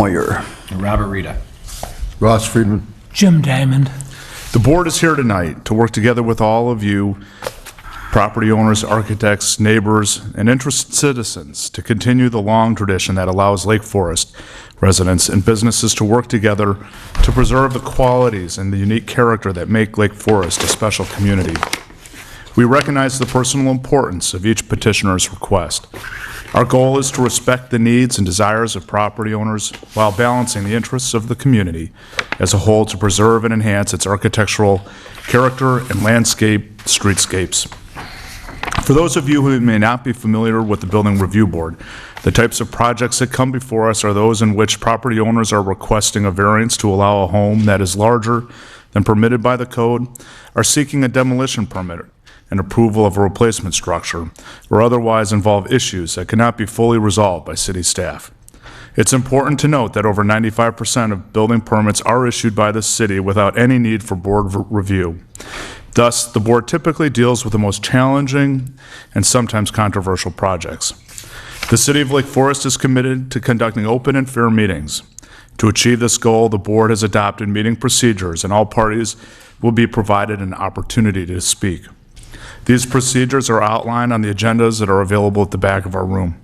Moyer. Robert Rita. Ross Friedman. Jim Diamond. The board is here tonight to work together with all of you, property owners, architects, neighbors, and interested citizens to continue the long tradition that allows Lake Forest residents and businesses to work together to preserve the qualities and the unique character that make Lake Forest a special community. We recognize the personal importance of each petitioner's request. Our goal is to respect the needs and desires of property owners while balancing the interests of the community as a whole to preserve and enhance its architectural character and landscape streetscapes. For those of you who may not be familiar with the Building Review Board, the types of projects that come before us are those in which property owners are requesting a variance to allow a home that is larger than permitted by the code, are seeking a demolition permit and approval of a replacement structure, or otherwise involve issues that cannot be fully resolved by city staff. It's important to note that over 95% of building permits are issued by the city without any need for board review. Thus, the board typically deals with the most challenging and sometimes controversial projects. The City of Lake Forest is committed to conducting open and fair meetings. To achieve this goal, the board has adopted meeting procedures, and all parties will be provided an opportunity to speak. These procedures are outlined on the agendas that are available at the back of our room.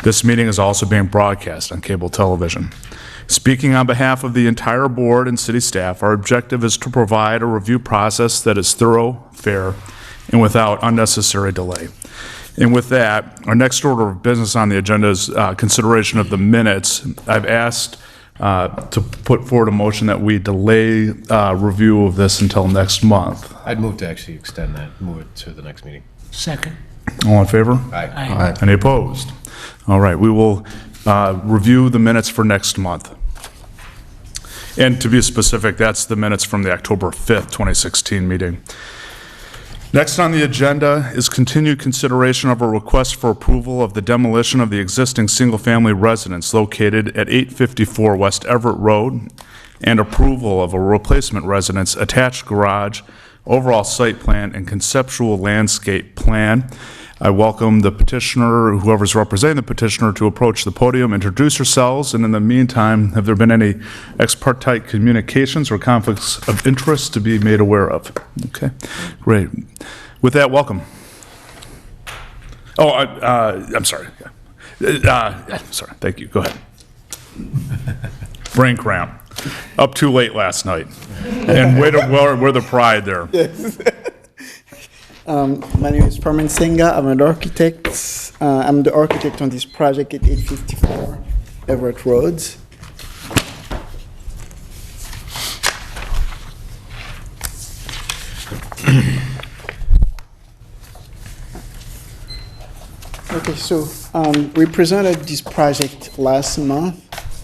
This meeting is also being broadcast on cable television. Speaking on behalf of the entire board and city staff, our objective is to provide a review process that is thorough, fair, and without unnecessary delay. And with that, our next order of business on the agenda is consideration of the minutes. I've asked to put forward a motion that we delay review of this until next month. I'd move to actually extend that, move it to the next meeting. Second. All in favor? Aye. Any opposed? All right, we will review the minutes for next month. And to be specific, that's the minutes from the October 5th, 2016 meeting. Next on the agenda is continued consideration of a request for approval of the demolition of the existing single-family residence located at 854 West Everett Road and approval of a replacement residence, attached garage, overall site plan, and conceptual landscape plan. I welcome the petitioner, whoever's representing the petitioner, to approach the podium, introduce yourselves, and in the meantime, have there been any ex parte communications or conflicts of interest to be made aware of? Okay, great. With that, welcome. Oh, I'm sorry. Sorry, thank you. Go ahead. Brain cramp. Up too late last night. And way to wear the pride there. Yes. My name is Parman Senga. I'm an architect. I'm the architect on this project at 854 Everett Road. Okay, so we presented this project last month.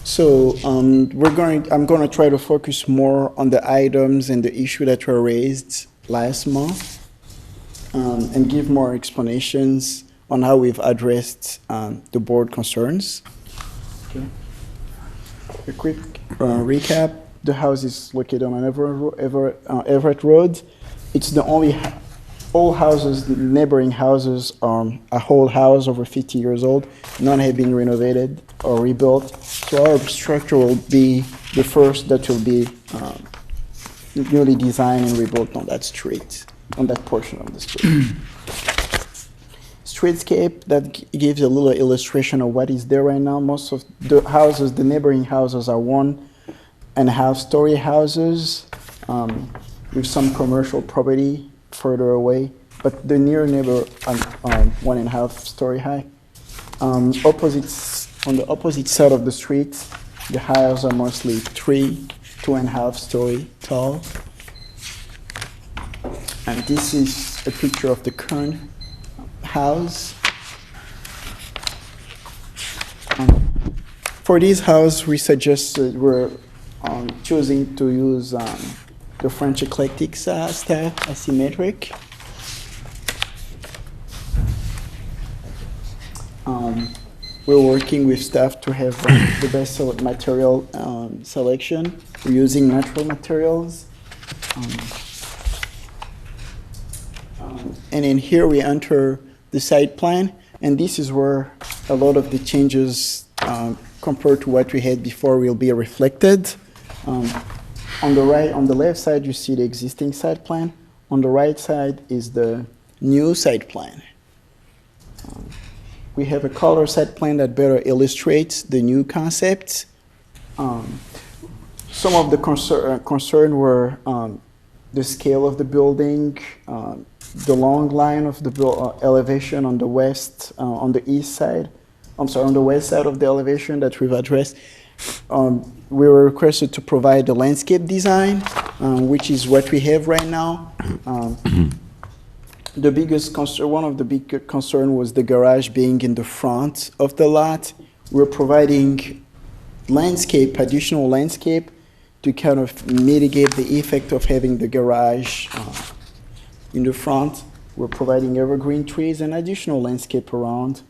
So I'm going to try to focus more on the items and the issue that were raised last month. And give more explanations on how we've addressed the board concerns. Okay. A quick recap. The house is located on Everett Road. It's the only, all houses, neighboring houses are a whole house over 50 years old. None have been renovated or rebuilt. So our structure will be the first that will be newly designed and rebuilt on that street. On that portion of the street. Streetscape, that gives a little illustration of what is there right now. Most of the houses, the neighboring houses are 1.5 story houses with some commercial property further away, but the near neighbor are 1.5 story high. On the opposite side of the street, the houses are mostly 2.5 story tall. And this is a picture of the current house. For this house, we suggested we're choosing to use the French eclectic style, asymmetric. We're working with staff to have the best material selection. We're using natural materials. And in here we enter the site plan, and this is where a lot of the changes compared to what we had before will be reflected. On the left side, you see the existing site plan. On the right side is the new site plan. We have a color site plan that better illustrates the new concepts. Some of the concern were the scale of the building, the long line of the elevation on the west, on the east side. On the west side of the elevation that we've addressed. We were requested to provide a landscape design, which is what we have right now. The biggest concern, one of the big concern was the garage being in the front of the lot. We're providing landscape, additional landscape, to kind of mitigate the effect of having the garage in the front. We're providing evergreen trees and additional landscape around,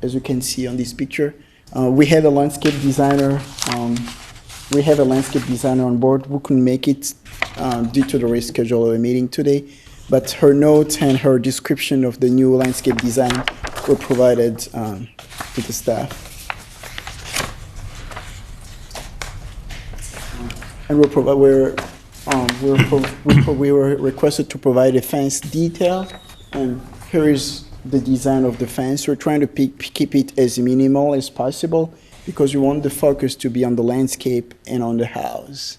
as you can see on this picture. We had a landscape designer. We have a landscape designer on board who couldn't make it due to the reschedule of a meeting today. But her notes and her description of the new landscape design were provided to the staff. And we were requested to provide a fence detail, and here is the design of the fence. We're trying to keep it as minimal as possible because we want the focus to be on the landscape and on the house.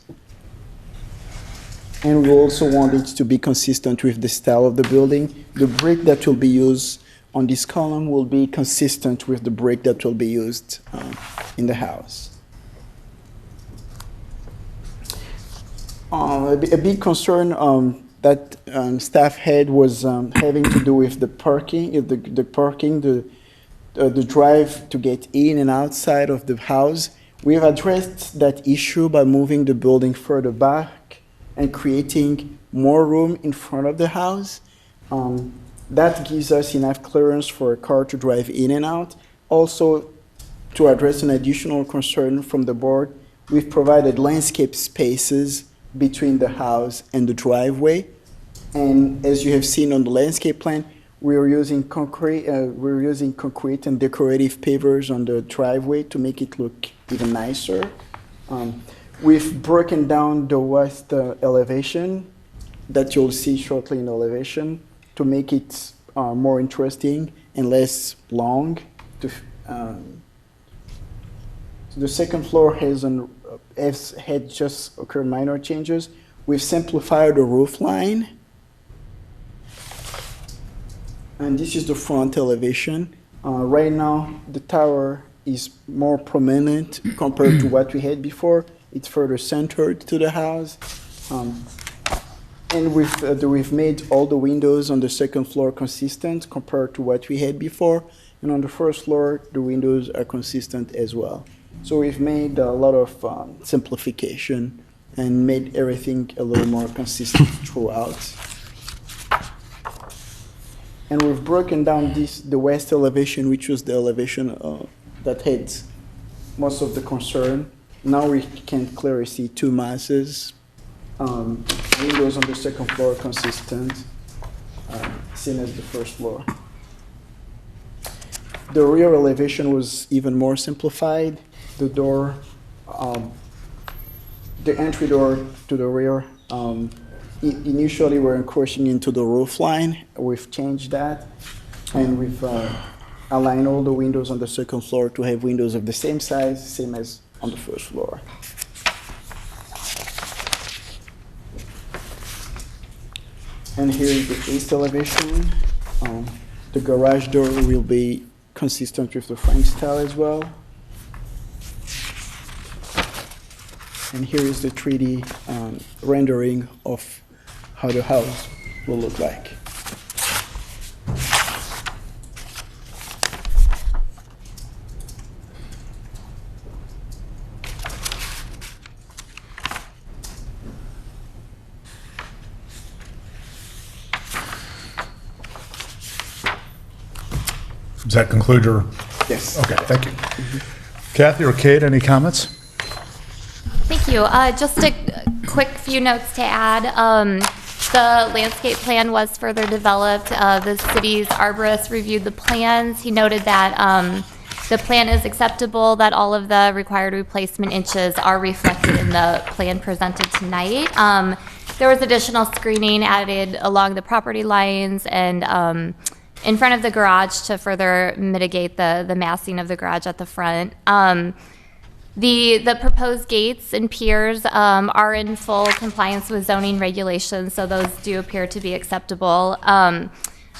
And we also want it to be consistent with the style of the building. The brick that will be used on this column will be consistent with the brick that will be used in the house. A big concern that staff had was having to do with the parking, the drive to get in and outside of the house. We have addressed that issue by moving the building further back and creating more room in front of the house. That gives us enough clearance for a car to drive in and out. Also, to address an additional concern from the board, we've provided landscape spaces between the house and the driveway. And as you have seen on the landscape plan, we're using concrete and decorative pavers on the driveway to make it look even nicer. We've broken down the west elevation that you'll see shortly in the elevation to make it more interesting and less long. The second floor has had just occurred minor changes. We've simplified the roof line. And this is the front elevation. Right now, the tower is more prominent compared to what we had before. It's further centered to the house. And we've made all the windows on the second floor consistent compared to what we had before. And on the first floor, the windows are consistent as well. So we've made a lot of simplification and made everything a little more consistent throughout. And we've broken down the west elevation, which was the elevation that had most of the concern. Now we can clearly see two masses. Windows on the second floor consistent, same as the first floor. The rear elevation was even more simplified. The door, the entry door to the rear, initially we're encroaching into the roof line. We've changed that, and we've aligned all the windows on the second floor to have windows of the same size, same as on the first floor. And here is the east elevation. The garage door will be consistent with the French style as well. And here is the 3D rendering of how the house will look like. Does that conclude your? Yes. Okay, thank you. Kathy or Kate, any comments? Thank you. Just a quick few notes to add. The landscape plan was further developed. The city's arborist reviewed the plans. He noted that the plan is acceptable, that all of the required replacement inches are reflected in the plan presented tonight. There was additional screening added along the property lines and in front of the garage to further mitigate the massing of the garage at the front. The proposed gates and piers are in full compliance with zoning regulations, so those do appear to be acceptable.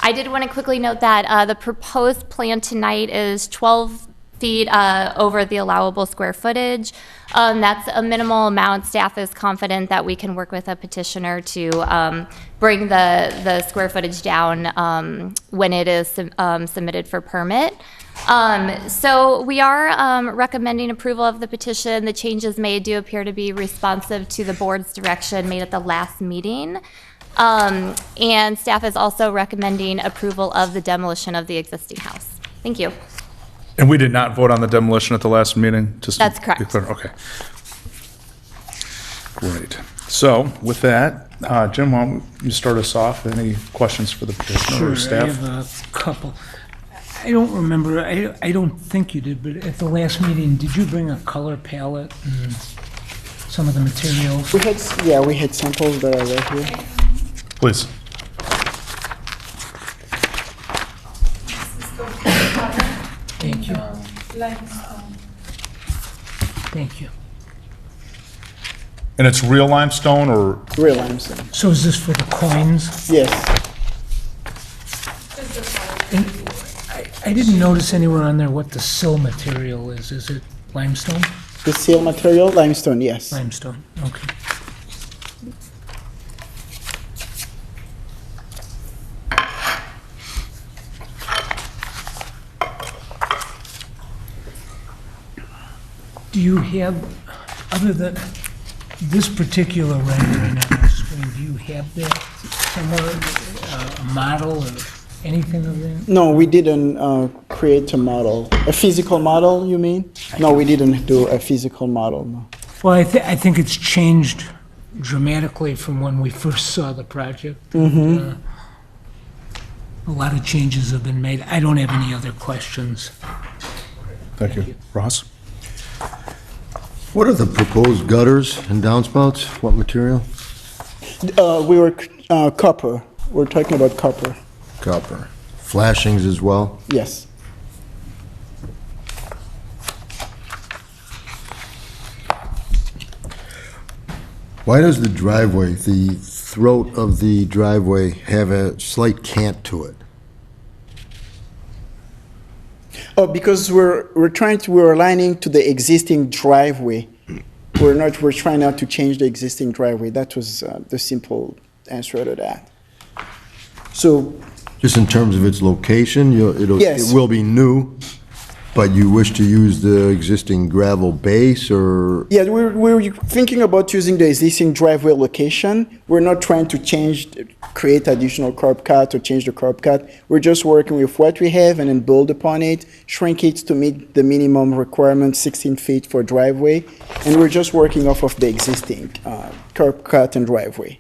I did want to quickly note that the proposed plan tonight is 12 feet over the allowable square footage. That's a minimal amount. Staff is confident that we can work with a petitioner to bring the square footage down when it is submitted for permit. So we are recommending approval of the petition. The changes made do appear to be responsive to the board's direction made at the last meeting. And staff is also recommending approval of the demolition of the existing house. Thank you. And we did not vote on the demolition at the last meeting? Just to That's be correct. clear. Okay. Great. So with that, Jim, why don't you start us off? Any questions for the petitioner or Sure, I staff? have a couple. I don't remember, I don't think you did, but at the last meeting, did you bring a color palette and some of the materials? We had samples that are right here. Please. Thank you. Thank you. And it's real limestone or, Real limestone. So is this for the coins? Yes. And I didn't notice anywhere on there what the sill material is. Is it limestone? The seal material, limestone, yes. Limestone, okay. Do you have, other than this particular rendering on the screen, do you have that somewhere, a model or anything of that? No, we didn't create a model. A physical model, you mean? No, we didn't do a physical model, no. Well, I think it's changed dramatically from when we first saw the project. A lot of changes have been made. I don't have any other questions. thank you. Ross? What are the proposed gutters and downspouts? What material? We were copper. We're talking about copper. Copper. Flashings as well? Yes. Why does the driveway, the throat of the driveway, have a slight cant to it? Oh, because we're aligning to the existing driveway. We're trying not to change the existing driveway. That was the simple answer to that. So, Just in terms of its location, Yes. it will be new, but you wish to use the existing gravel base, or? yeah, we're thinking about using the existing driveway location. We're not trying to create additional curb cut or change the curb cut. We're just working with what we have and then build upon it, shrink it to meet the minimum requirement, 16 feet for driveway. And we're just working off of the existing curb cut and driveway.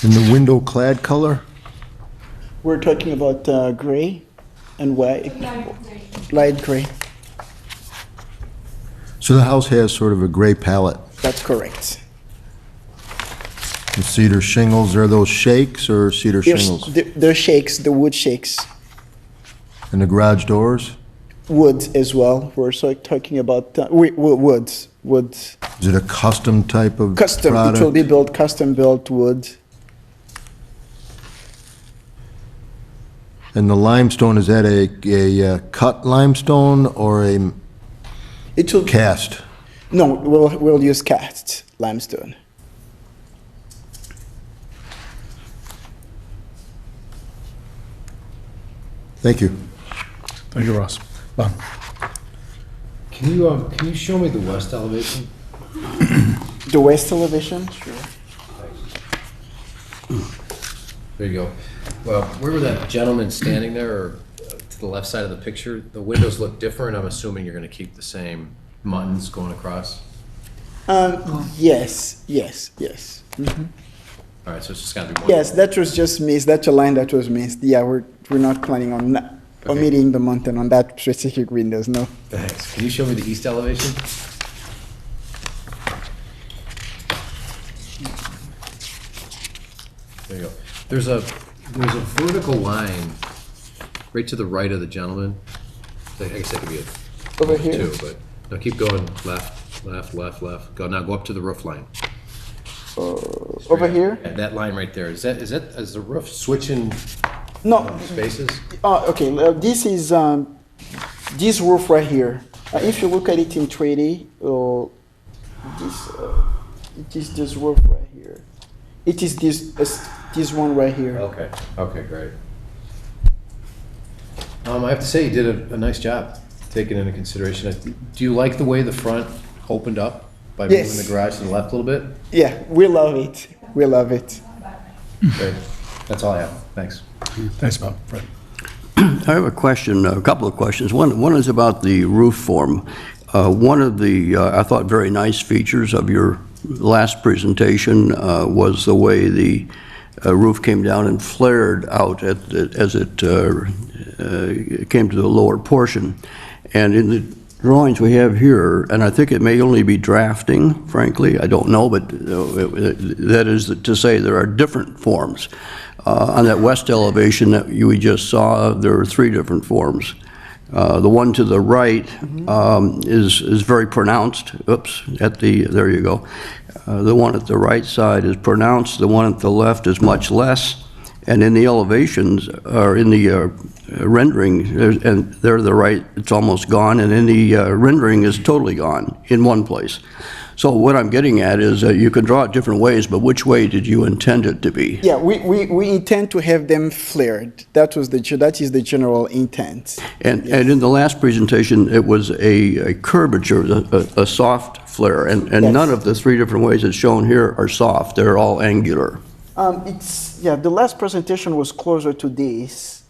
In the window clad color? We're talking about gray and white. Light gray. So the house has sort of a gray palette. That's correct. The cedar shingles, are those shakes or cedar shingles? The shakes, the wood shakes. And the garage doors? Wood as well. We're talking about woods. Is it a custom type of Custom. product? It will be built, custom built wood. And the limestone, is that a cut limestone or a It will. cast? No, we'll use cast limestone. Thank you. Thank you, Ross. Bob? Can you show me the west elevation? The west elevation? Sure. There you go. Well, where were that gentleman standing there, or to the left side of the picture? The windows look different. I'm assuming you're gonna keep the same muttons going across. Yes. All right, so it's just gotta be one. Yes, that was just missed. That's a line that was missed. Yeah, we're not planning on omitting the mountain on that specific windows, no. Thanks. Can you show me the east elevation? There you go. There's a vertical line right to the right of the gentleman. I guess that could be a Over here? two, but no, keep going. Left. Go now. Go up to the roof line. Over here? Yeah, that line right there. Is the roof switching No, spaces? okay, this is, this roof right here. If you look at it in 3D, it is this roof right here. It is this one right here. Okay, great. I have to say, you did a nice job taking into consideration. Do you like the way the front opened up by moving Yes. the garage to the left a little bit? Yeah, we love it. We love it. Great. That's all I have. Thanks. Thanks, Bob. Fred. I have a question, a couple of questions. One is about the roof form. One of the, I thought, very nice features of your last presentation was the way the roof came down and flared out as it came to the lower portion. And in the drawings we have here, and I think it may only be drafting, frankly, I don't know, but that is to say there are different forms. On that west elevation that we just saw, there are 3 different forms. The one to the right is very pronounced. Oops, there you go. The one at the right side is pronounced. The one at the left is much less. And in the elevations, or in the rendering, and there to the right, it's almost gone. And in the rendering is totally gone in one place. So what I'm getting at is you can draw it different ways, but which way did you intend it to be? Yeah, we intend to have them flared. That is the general intent. And in the last presentation, it was a curvature, a soft flare, and Yes. none of the 3 different ways it's shown here are soft. They're all angular. The last presentation was closer to this.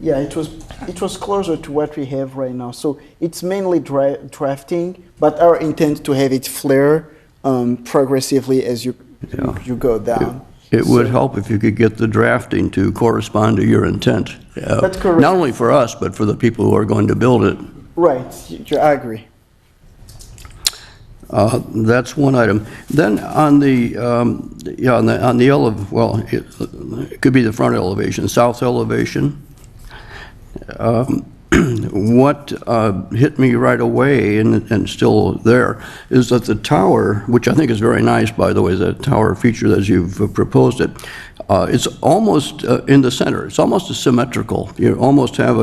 Yeah, it was closer to what we have right now. So it's mainly drafting, but our intent to have it flare progressively as you go down. It would help if you could get the drafting to correspond to your intent. That's correct. Not only for us, but for the people who are going to build it. Right, I agree. That's one item. Then on the it could be the front elevation, south elevation. What hit me right away, and still there, is that the tower, which I think is very nice, by the way, the tower feature as you've proposed it, it's almost in the center. It's almost symmetrical. You almost have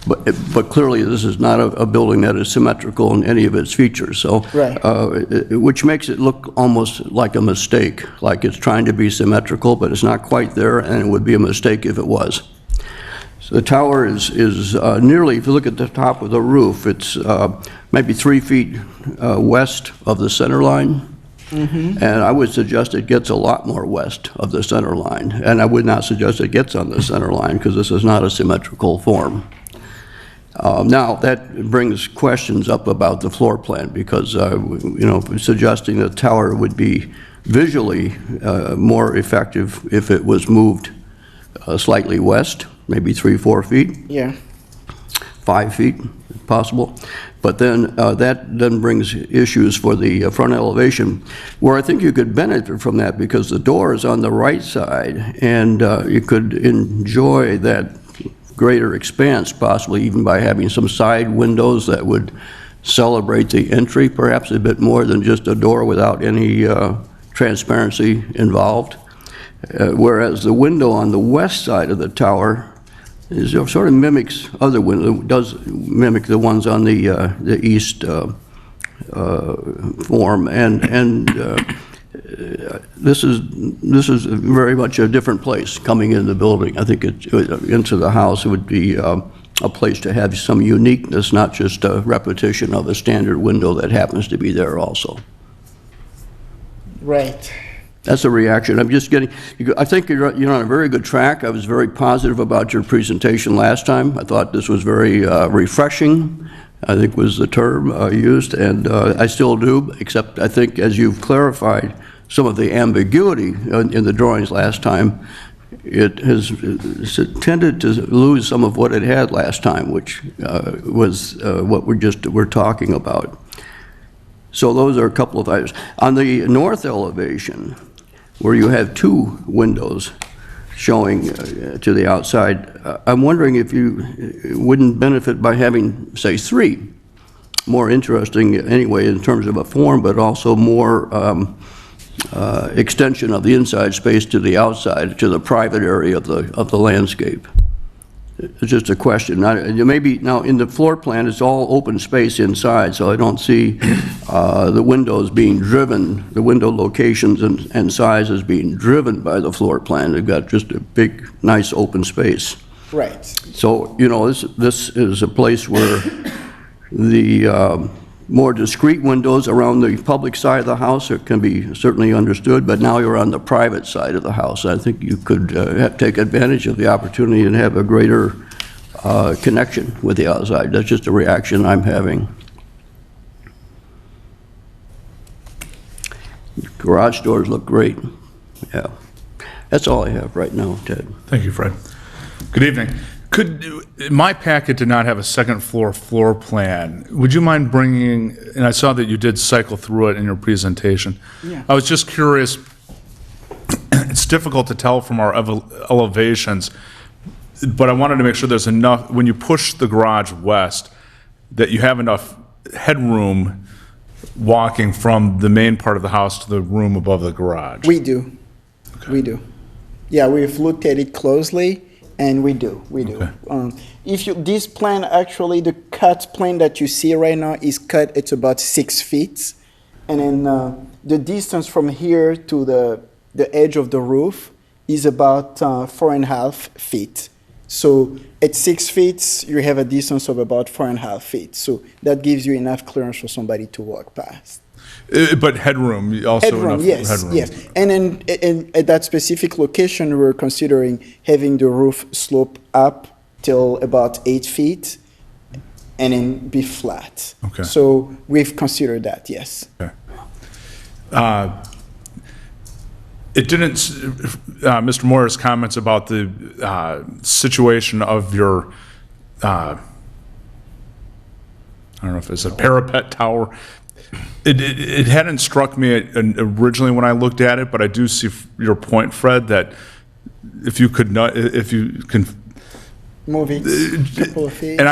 but clearly this is not a building that is symmetrical in any of its features. So, Right. Which makes it look almost like a mistake, like it's trying to be symmetrical, but it's not quite there, and it would be a mistake if it was. So the tower is nearly, if you look at the top of the roof, it's maybe 3 feet west of the center line. And I would suggest it gets a lot more west of the center line. And I would not suggest it gets on the center line because this is not a symmetrical form. Now, that brings questions up about the floor plan because, suggesting the tower would be visually more effective if it was moved slightly west, maybe 3-4 feet. Yeah. 5 feet, if possible. But then that then brings issues for the front elevation, where I think you could benefit from that because the door is on the right side, and you could enjoy that greater expanse, possibly even by having some side windows that would celebrate the entry, perhaps a bit more than just a door without any transparency involved. Whereas the window on the west side of the tower sort of mimics other windows, does mimic the ones on the east form, and this is very much a different place coming into the building. I think into the house it would be a place to have some uniqueness, not just a repetition of a standard window that happens to be there also. Right. That's a reaction. I'm just getting, I think you're on a very good track. I was very positive about your presentation last time. I thought this was very refreshing, I think was the term used, and I still do, except I think as you've clarified some of the ambiguity in the drawings last time, it has tended to lose some of what it had last time, which was what we're talking about. So those are a couple of items. On the north elevation, where you have two windows showing to the outside, I'm wondering if you wouldn't benefit by having, say, three. More interesting anyway in terms of a form, but also more extension of the inside space to the outside, to the private area of the landscape. It's just a question. Now, in the floor plan, it's all open space inside, so I don't see the windows being driven, the window locations and sizes being driven by the floor plan. They've got just a big, nice open space. Right. So, you know, this is a place where the more discrete windows around the public side of the house can be certainly understood, but now you're on the private side of the house. I think you could take advantage of the opportunity and have a greater connection with the outside. That's just a reaction I'm having. Garage doors look great. Yeah. That's all I have right now, Ted. Thank you, Fred. Good evening. My packet did not have a second floor plan. Would you mind bringing, and I saw that you did cycle through it in your presentation. Yeah. I was just curious, it's difficult to tell from our elevations, but I wanted to make sure there's enough, when you push the garage west, that you have enough headroom walking from the main part of the house to the room above the garage. We do. Okay. We do. Yeah, we've looked at it closely, and we do. Okay. This plan, actually, the cut plan that you see right now is cut, it's about 6 feet. And then the distance from here to the edge of the roof is about 4.5 feet. So at 6 feet, you have a distance of about 4.5 feet. So that gives you enough clearance for somebody to walk past. But headroom, also Headroom, enough yes, headroom. yes. And then at that specific location, we're considering having the roof slope up till about 8 feet and then be flat. Okay. So we've considered that, yes. Okay. It didn't, Mr. Moyer's comments about the situation of your, I don't know if it's a parapet tower. It hadn't struck me originally when I looked at it, but I do see your point, Fred, that if you can Move it a couple of feet. and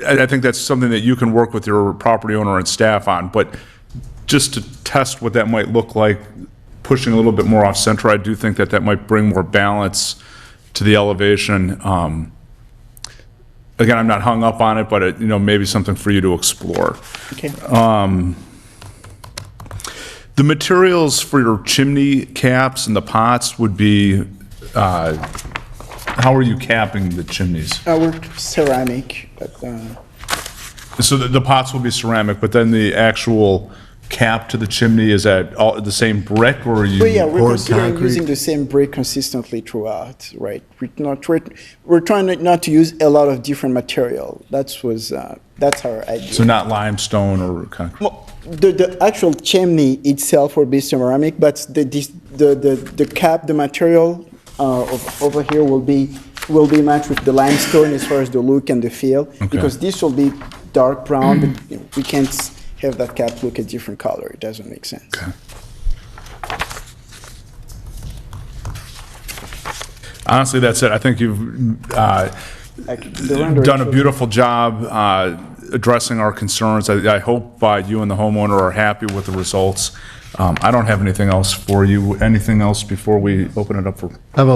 I think that's something that you can work with your property owner and staff on, but just to test what that might look like, pushing a little bit more off center, I do think that might bring more balance to the elevation. Again, I'm not hung up on it, but maybe something for you to explore. Okay. The materials for your chimney caps and the pots would be, how are you capping the chimneys? We're ceramic, but So the pots will be ceramic, but then the actual cap to the chimney, is that all the same brick, or are you? yeah, we're Poured considering concrete? using the same brick consistently throughout, right? We're trying not to use a lot of different material. That's our idea. So not limestone or concrete? Well, the actual chimney itself will be ceramic, but the cap, the material over here will be matched with the limestone as far as the look and the feel. Okay. Because this will be dark brown, but we can't have that cap look a different color. It doesn't make sense. Okay. Honestly, that's it. I think you've done a beautiful job addressing our concerns. I hope you and the homeowner are happy with the results. I don't have anything else for you. Anything else before we open it up for? I have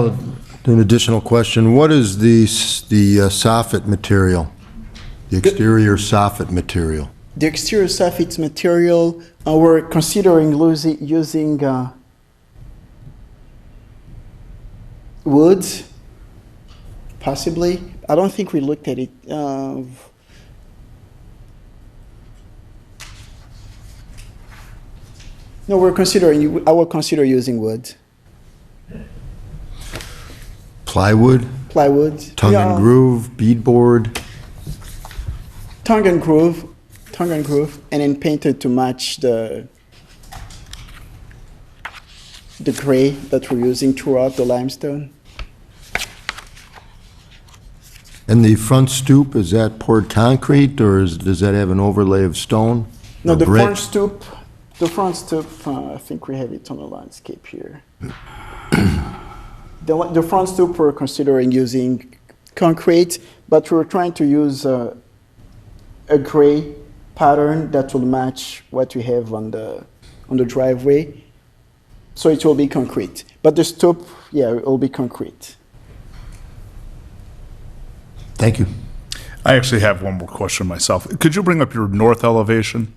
an additional question. What is the soffit material, the exterior soffit material? The exterior soffit material, we're considering using wood, possibly. I don't think we looked at it. No, I will consider using wood. Plywood, Plywood. tongue and groove, beadboard? tongue and groove, and then painted to match the gray that we're using throughout the limestone. And the front stoop, is that poured concrete, or does that have an overlay of stone? No, Or the brick? front stoop, I think we have it on the landscape here. The front stoop, we're considering using concrete, but we're trying to use a gray pattern that will match what we have on the driveway. So it will be concrete. But the stoop, yeah, it will be concrete. Thank you. I actually have one more question myself. Could you bring up your north elevation?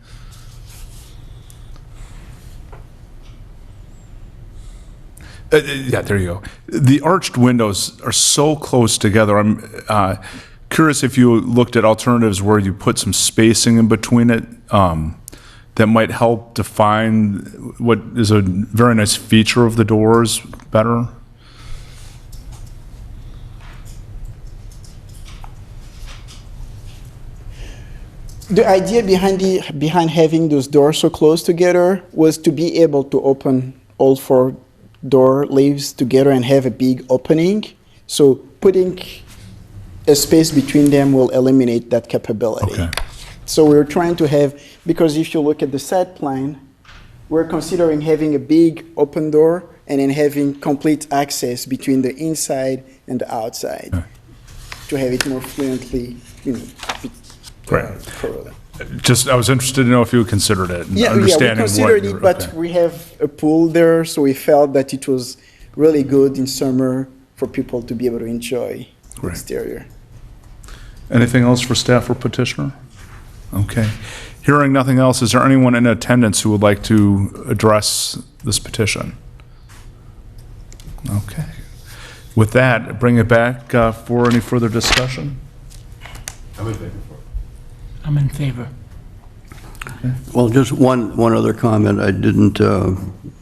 Yeah, there you go. The arched windows are so close together. I'm curious if you looked at alternatives where you put some spacing in between it that might help define what is a very nice feature of the doors better. The idea behind having those doors so close together was to be able to open all four door leaves together and have a big opening. So putting a space between them will eliminate that capability. Okay. So we're trying to have, because if you look at the site plan, we're considering having a big open door and then having complete access between the inside and the outside to have it more fluently, Great. correlate. Just, I was interested to know if you considered it and Yeah, we understanding what considered you're- it, but okay. we have a pool there, so we felt that it was really good in summer for people to be able to enjoy the Great. exterior. Anything else for staff or petitioner? Okay. Hearing nothing else, is there anyone in attendance who would like to address this petition? Okay. With that, bring it back for any further discussion. I'm in favor for it. I'm in favor. Well, just one other comment I didn't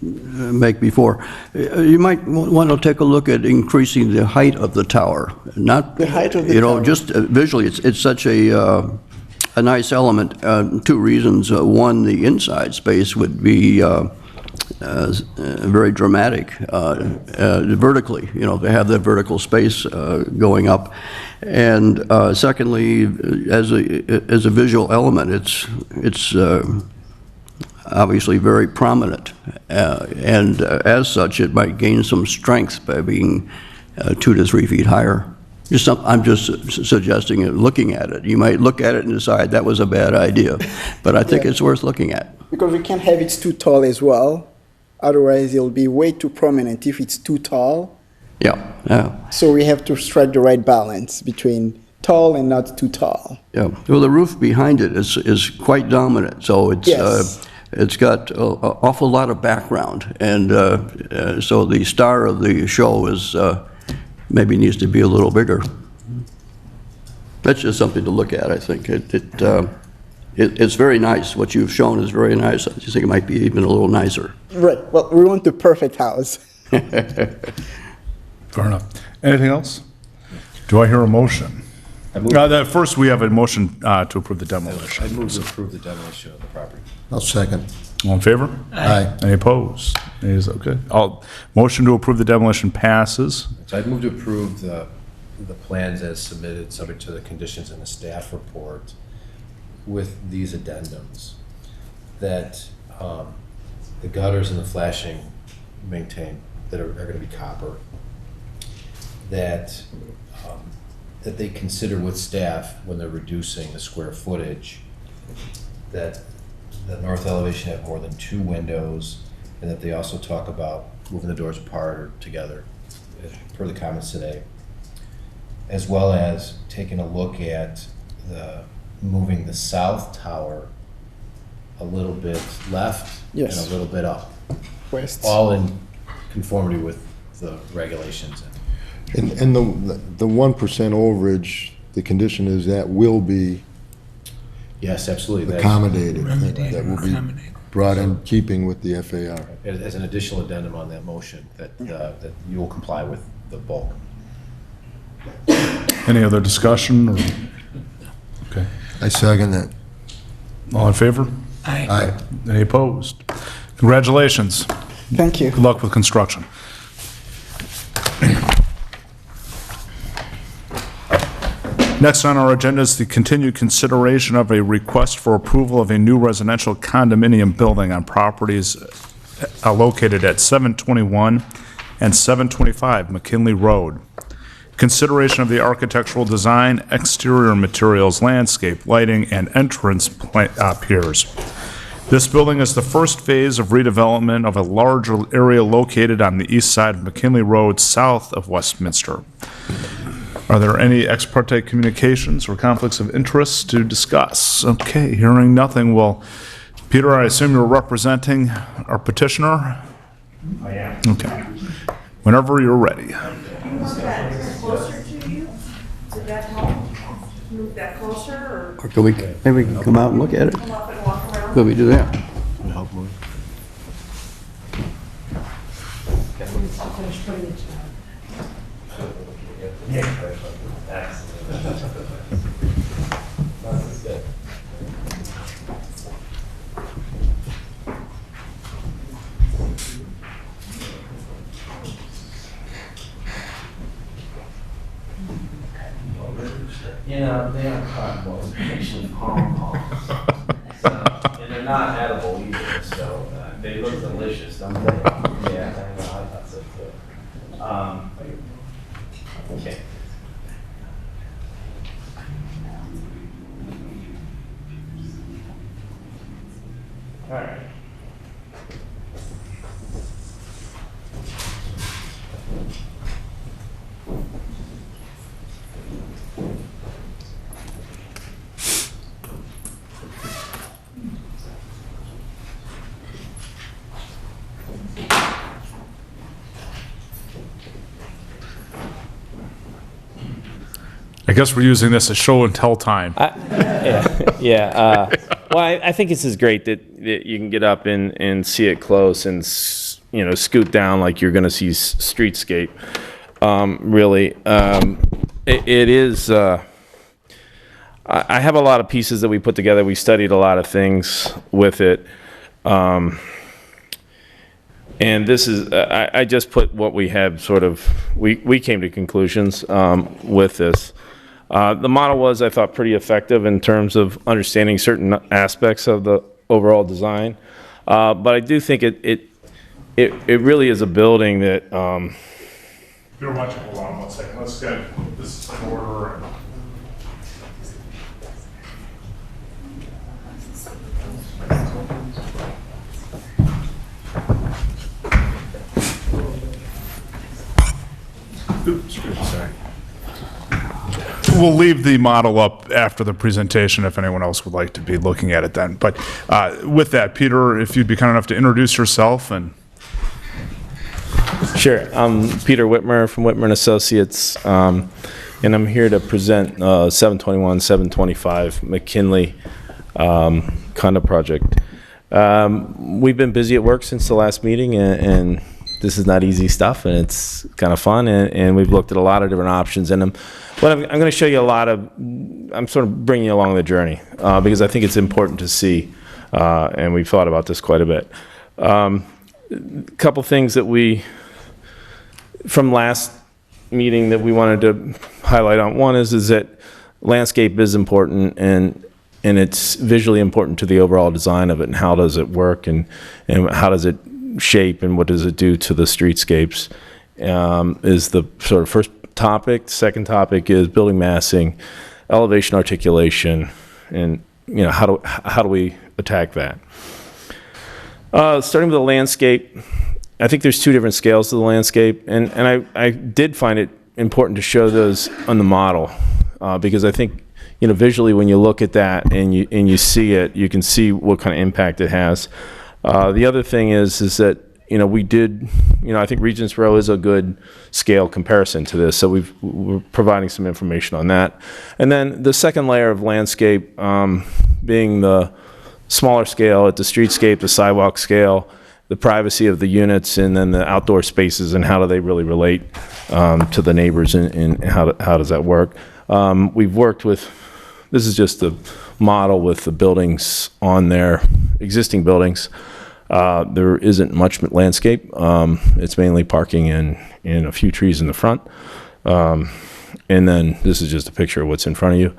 make before. You might want to take a look at increasing the height of the tower, not... The height of the You know, tower. just visually, it's such a nice element. Two reasons. One, the inside space would be very dramatic vertically, to have that vertical space going up. And secondly, as a visual element, it's obviously very prominent. And as such, it might gain some strength by being 2 to 3 feet higher. I'm just suggesting it, looking at it. You might look at it and decide that was a bad idea, but I think it's worth looking at. Because we can't have it too tall as well, otherwise it'll be way too prominent if it's too tall. Yeah. So we have to strike the right balance between tall and not too tall. Yeah, well, the roof behind it is quite dominant, so Yes. it's got an awful lot of background, and so the star of the show is, maybe needs to be a little bigger. That's just something to look at, I think. It's very nice. What you've shown is very nice. I just think it might be even a little nicer. Right, well, we want the perfect house. Fair enough. Anything else? Do I hear a motion? First, we have a motion to approve the demolition. I'd move to approve the demolition of the property. I'll second. All in favor? Aye. Any opposed? Any is okay. Motion to approve the demolition passes. So I'd move to approve the plans as submitted, subject to the conditions in the staff report with these addendums, that the gutters and the flashing maintained, that are gonna be copper, that they consider with staff when they're reducing the square footage, that the north elevation have more than 2 windows, and that they also talk about moving the doors apart or together, per the comments today, as well as taking a look at moving the south tower a little bit left and Yes. a little bit up, West. all in conformity with the regulations. And the 1% overage, the condition is that will be Yes, absolutely. That's- accommodated. Remedied That will or be accommodated. brought in keeping with the FAR. As an additional addendum on that motion, that you will comply with the bulk. Any other discussion? Okay. I second that. All in favor? Aye. Any opposed? Congratulations. Thank you. Good luck with construction. Next on our agenda is the continued consideration of a request for approval of a new residential condominium building on properties located at 721 and 725 McKinley Road. Consideration of the architectural design, exterior materials, landscape, lighting, and entrance piers. This building is the first phase of redevelopment of a larger area located on the east side of McKinley Road, south of Westminster. Are there any ex parte communications or conflicts of interest to discuss? Okay, hearing nothing, well, Peter, I assume you're representing our petitioner? I am. Okay. Whenever you're ready. Move that closer to you? Did that help? Move that closer Or can we, maybe we can come out and look at it? or come up and walk around? Could we do that? You know, they aren't cardboard, they're actually pom-poms. So, and they're not edible either, so they look delicious, don't they? Yeah, I know, I thought so too. Okay. All right. I guess we're using this as show and tell time. Yeah. Well, I think this is great that you can get up and see it close and scoot down like you're going to see streetscape. Really, it is. I have a lot of pieces that we put together. We studied a lot of things with it, and this is. I just put what we have. Sort of. We came to conclusions with this. The model was, I thought, pretty effective in terms of understanding certain aspects of the overall design. But I do think it really is a building that. If you're watching, hold on 1 second. Let's get this in order. Oops, sorry. We'll leave the model up after the presentation if anyone else would like to be looking at it then. But with that, Peter, if you'd be kind enough to introduce yourself and. Sure. I'm Peter Whitmer from Whitmer & Associates, and I'm here to present 721, 725 McKinley condo project. We've been busy at work since the last meeting, and this is not easy stuff, and it's kind of fun, and we've looked at a lot of different options. And I'm going to show you I'm sort of bringing you along the journey because I think it's important to see, and we've thought about this quite a bit. A couple things that from last meeting that we wanted to highlight on. One is that landscape is important, and it's visually important to the overall design of it, and how does it work, and how does it shape, and what does it do to the streetscapes, is the sort of first topic. Second topic is building massing, elevation articulation, and how do we attack that? Starting with the landscape, I think there's two different scales to the landscape, and I did find it important to show those on the model because I think visually when you look at that and you see it, you can see what kind of impact it has. The other thing is that we did, I think Regents Row is a good scale comparison to this, so we're providing some information on that. And then the second layer of landscape being the smaller scale at the streetscape, the sidewalk scale, the privacy of the units, and then the outdoor spaces, and how do they really relate to the neighbors, and how does that work. We've worked with This is just the model with the buildings on there, existing buildings. There isn't much landscape. It's mainly parking and a few trees in the front. And then this is just a picture of what's in front of you,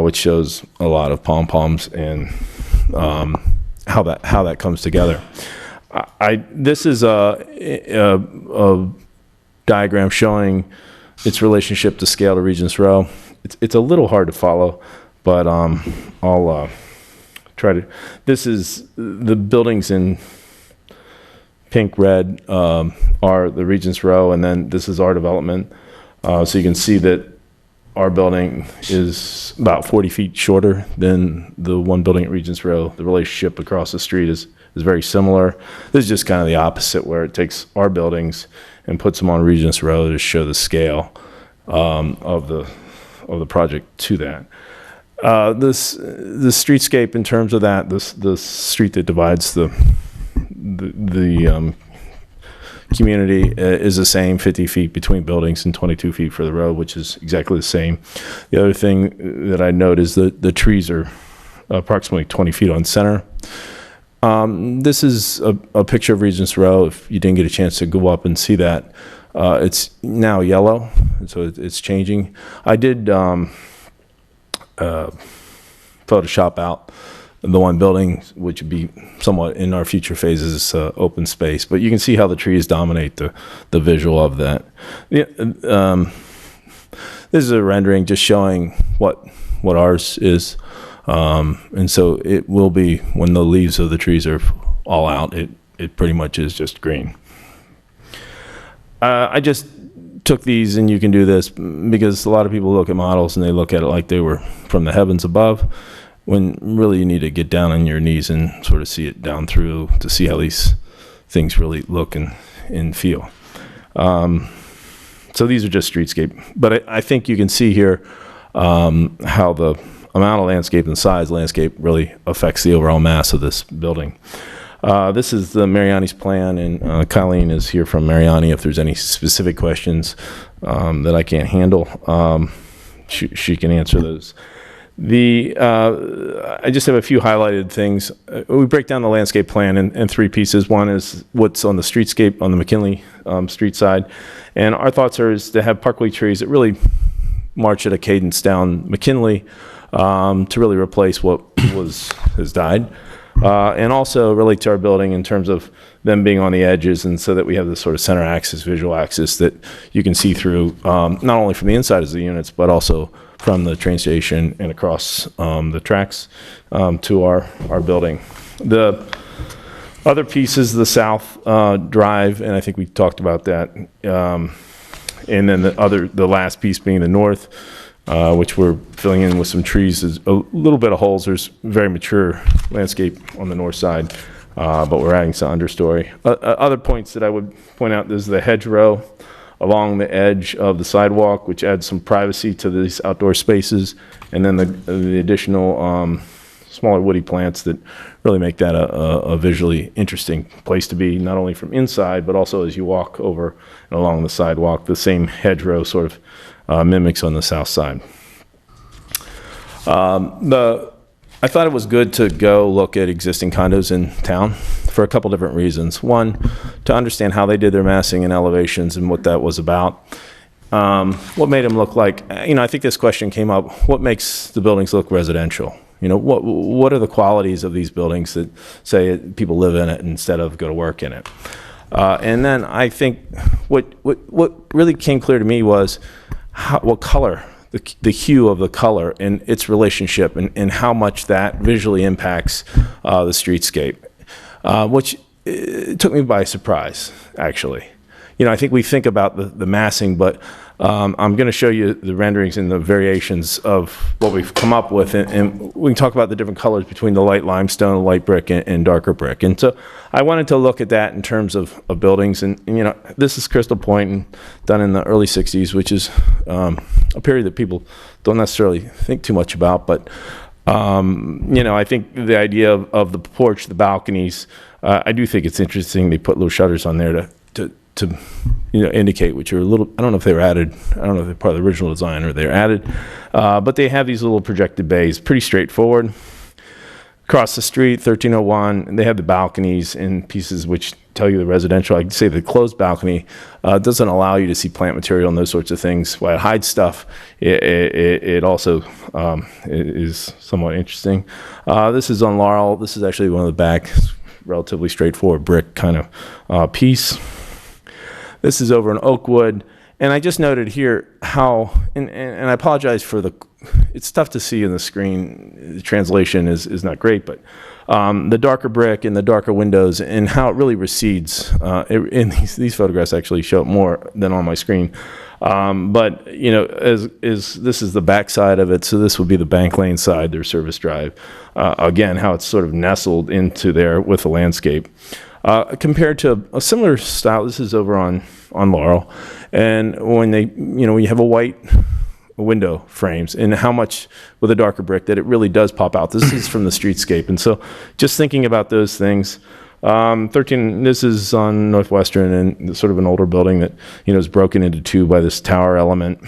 which shows a lot of palms and how that comes together. This is a diagram showing its relationship to scale to Regents Row. It's a little hard to follow, but I'll try to. This is the buildings in pink, red are the Regents Row, and then this is our development. So you can see that our building is about 40 feet shorter than the one building at Regents Row. The relationship across the street is very similar. This is just kind of the opposite, where it takes our buildings and puts them on Regents Row to show the scale of the project to that. The streetscape in terms of that, the street that divides the community is the same, 50 feet between buildings and 22 feet for the road, which is exactly the same. The other thing that I note is that the trees are approximately 20 feet on center. This is a picture of Regents Row. If you didn't get a chance to go up and see that, it's now yellow, so it's changing. I did Photoshop out the one building, which would be somewhat in our future phases open space, but you can see how the trees dominate the visual of that. Yeah, this is a rendering just showing what ours is, and so it will be, when the leaves of the trees are all out, it pretty much is just green. I just took these, and you can do this because a lot of people look at models and they look at it like they were from the heavens above, when really you need to get down on your knees and sort of see it down through to see how these things really look and feel. So these are just streetscape, but I think you can see here how the amount of landscape and size landscape really affects the overall mass of this building. This is the Mariani's plan, and Colleen is here from Mariani if there's any specific questions that I can't handle. She can answer those. I just have a few highlighted things. We break down the landscape plan in three pieces. One is what's on the streetscape on the McKinley street side, and our thoughts is to have parkway trees that really march at a cadence down McKinley to really replace what has died, and also relate to our building in terms of them being on the edges, and so that we have this sort of center axis, visual axis that you can see through, not only from the inside of the units, but also from the train station and across the tracks to our building. The other piece is the south drive, and I think we talked about that. And then the last piece being the north, which we're filling in with some trees. There's a little bit of holes. There's very mature landscape on the north side, but we're adding some understory. Other points that I would point out is the hedgerow along the edge of the sidewalk, which adds some privacy to these outdoor spaces, and then the additional smaller woody plants that really make that a visually interesting place to be, not only from inside, but also as you walk over and along the sidewalk. The same hedgerow sort of mimics on the south side. I thought it was good to go look at existing condos in town for a couple different reasons. One, to understand how they did their massing and elevations and what that was about. What made them look like, I think this question came up, what makes the buildings look residential? What are the qualities of these buildings that say people live in it instead of go to work in it? And then I think what really came clear to me was what color, the hue of the color and its relationship, and how much that visually impacts the streetscape, which took me by surprise, actually. I think we think about the massing, but I'm going to show you the renderings and the variations of what we've come up with, and we can talk about the different colors between the light limestone, light brick, and darker brick. And so I wanted to look at that in terms of buildings, and this is Crystal Point, and done in the early 60s, which is a period that people don't necessarily think too much about, but I think the idea of the porch, the balconies, I do think it's interesting. They put little shutters on there to to indicate, which are a little, I don't know if they were added, I don't know if they're part of the original design or they're added, but they have these little projected bays, pretty straightforward. Across the street, 1301, and they have the balconies in pieces which tell you the residential. I'd say the closed balcony doesn't allow you to see plant material and those sorts of things. While it hides stuff, it also is somewhat interesting. This is on Laurel. This is actually one of the back, relatively straightforward brick kind of piece. This is over in Oakwood. And I just noted here how, and I apologize for it's tough to see in the screen. The translation is not great, but the darker brick and the darker windows and how it really recedes. In these photographs actually show it more than on my screen. But, this is the back side of it. So this would be the Bank Lane side, their service drive. Again, how it's sort of nestled into there with the landscape. Compared to a similar style, this is over on Laurel. And when when you have a white window frames and how much with a darker brick that it really does pop out. This is from the streetscape. And so just thinking about those things, 13, this is on Northwestern and sort of an older building that, is broken into two by this tower element.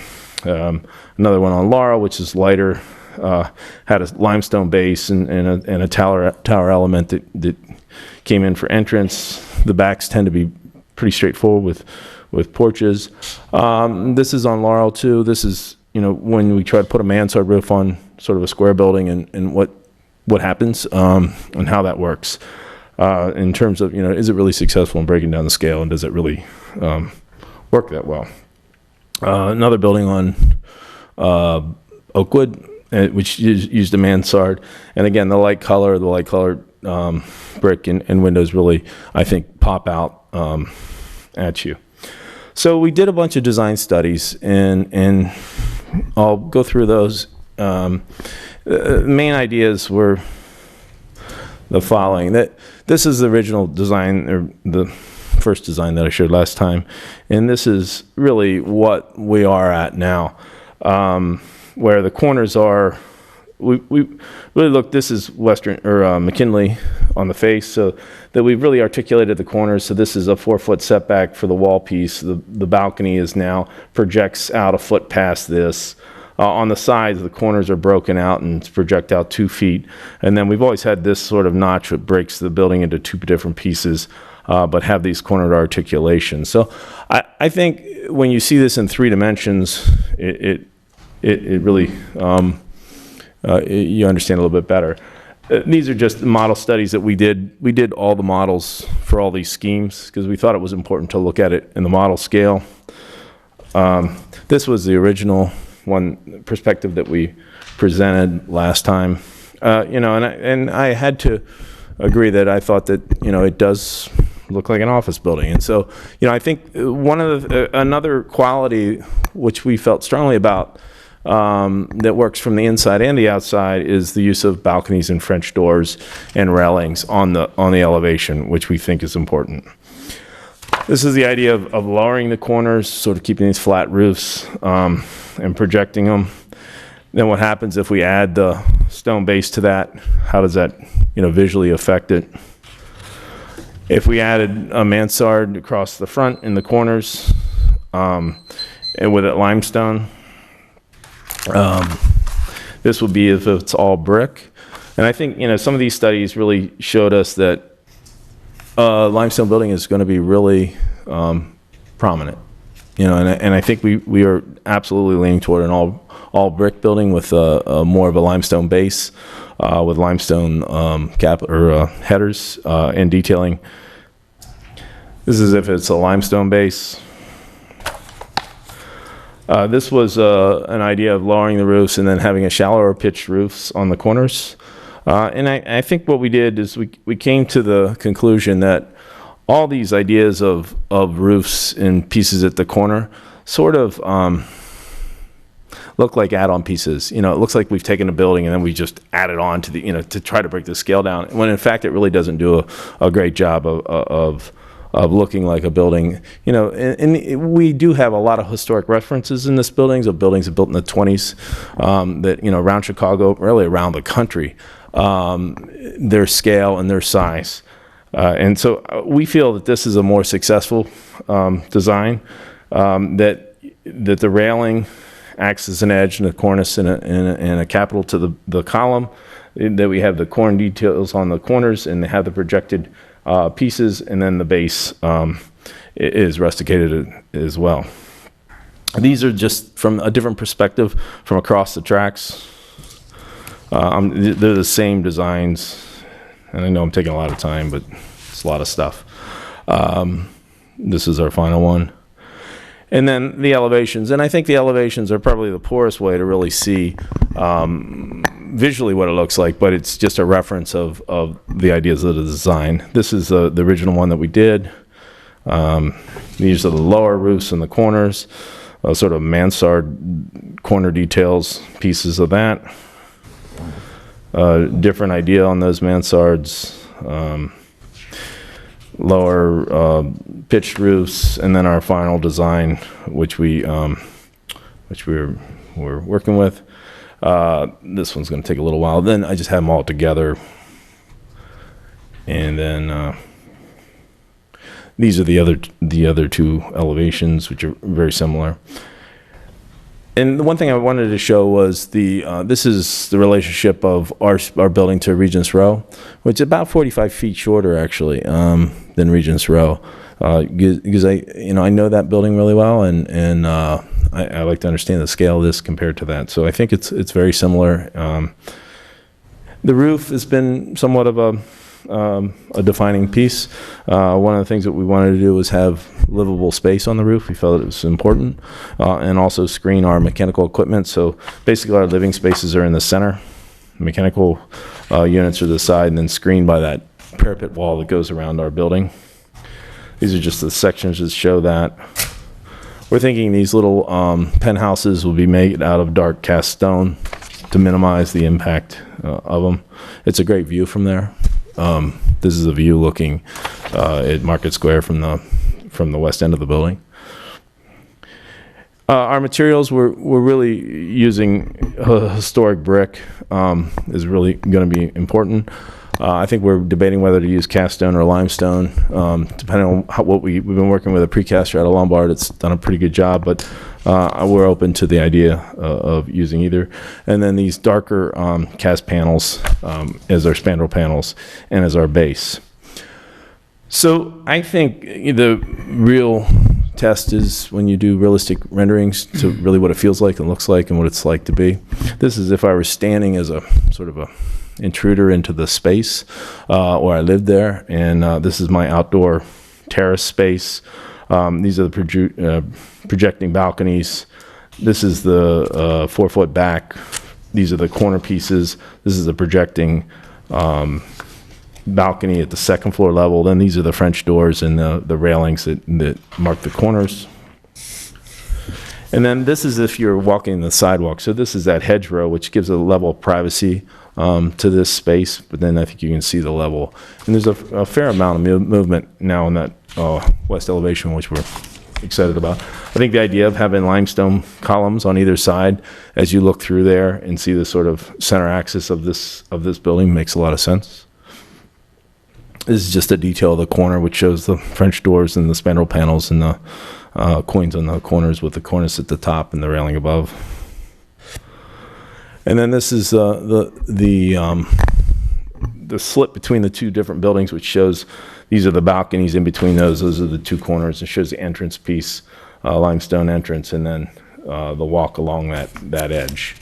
Another one on Laurel, which is lighter, had a limestone base and a tower element that came in for entrance. The backs tend to be pretty straightforward with porches. This is on Laurel too. This is, when we try to put a mansard roof on sort of a square building and what happens and how that works in terms of, is it really successful in breaking down the scale and does it really work that well? Another building on Oakwood, which used a mansard. And again, the light colored brick and windows really, I think, pop out at you. So we did a bunch of design studies, and I'll go through those. The main ideas were the following. That this is the original design, or the first design that I showed last time, and this is really what we are at now, where the corners are. We really look, this is Western or McKinley on the face, so that we've really articulated the corners. So this is a 4-foot setback for the wall piece. The balcony is now projects out a foot past this. On the sides, the corners are broken out and project out 2 feet. And then we've always had this sort of notch that breaks the building into 2 different pieces, but have these cornered articulations. So I think when you see this in 3 dimensions, it really you understand a little bit better. These are just model studies that we did. We did all the models for all these schemes because we thought it was important to look at it in the model scale. This was the original one perspective that we presented last time. And I had to agree that I thought that, it does look like an office building. And so, I think one of another quality which we felt strongly about that works from the inside and the outside is the use of balconies and French doors and railings on the elevation, which we think is important. This is the idea of lowering the corners, sort of keeping these flat roofs and projecting them. Then what happens if we add the stone base to that? How does that, visually affect it? If we added a mansard across the front in the corners and with it limestone, this would be if it's all brick. And I think, some of these studies really showed us that limestone building is going to be really prominent. And I think we are absolutely leaning toward an all brick building with more of a limestone base with limestone headers and detailing. This is if it's a limestone base. This was an idea of lowering the roofs and then having a shallower pitched roofs on the corners. And I think what we did is we came to the conclusion that all these ideas of roofs and pieces at the corner sort of look like add-on pieces. It looks like we've taken a building and then we just added on to the, to try to break the scale down, when in fact it really doesn't do a great job of looking like a building. And we do have a lot of historic references in this building, of buildings that built in the 20s that, around Chicago, really around the country, their scale and their size. And so we feel that this is a more successful design, that the railing acts as an edge and a cornice and a capital to the column, that we have the corn details on the corners and they have the projected pieces, and then the base is rusticated as well. These are just from a different perspective from across the tracks. They're the same designs, and I know I'm taking a lot of time, but it's a lot of stuff. This is our final one. And then the elevations, and I think the elevations are probably the poorest way to really see visually what it looks like, but it's just a reference of the ideas of the design. This is the original one that we did. These are the lower roofs and the corners, sort of mansard corner details, pieces of that. Different idea on those mansards. Lower pitched roofs, and then our final design, which we're working with. This one's going to take a little while. Then I just have them all together, and then these are the other two elevations, which are very similar. And the one thing I wanted to show was this is the relationship of our building to Regents Row, which is about 45 feet shorter actually than Regents Row, because I know that building really well, and I like to understand the scale of this compared to that. So I think it's very similar. The roof has been somewhat of a defining piece. One of the things that we wanted to do was have livable space on the roof. We felt it was important, and also screen our mechanical equipment. So basically our living spaces are in the center. Mechanical units are to the side, and then screened by that parapet wall that goes around our building. These are just the sections that show that. We're thinking these little penthouses will be made out of dark cast stone to minimize the impact of them. It's a great view from there. This is a view looking at Market Square from the west end of the building. Our materials, we're really using historic brick is really going to be important. I think we're debating whether to use cast stone or limestone, depending on we've been working with a precaster out of Lombard. It's done a pretty good job, but we're open to the idea of using either. And then these darker cast panels as our spandrel panels and as our base. So I think the real test is when you do realistic renderings to really what it feels like and looks like and what it's like to be. This is if I were standing as a sort of a intruder into the space where I lived there, and this is my outdoor terrace space. These are the projecting balconies. This is the 4-foot back. These are the corner pieces. This is the projecting balcony at the second floor level. Then these are the French doors and the railings that mark the corners. And then this is if you're walking the sidewalk. So this is that hedgerow, which gives a level of privacy to this space, but then I think you can see the level. And there's a fair amount of movement now in that west elevation, which we're excited about. I think the idea of having limestone columns on either side as you look through there and see the sort of center axis of this building makes a lot of sense. This is just a detail of the corner, which shows the French doors and the spandrel panels and the coins on the corners with the cornice at the top and the railing above. And then this is the slit between the two different buildings, which shows these are the balconies in between those. Those are the two corners. It shows the entrance piece, limestone entrance, and then the walk along that edge,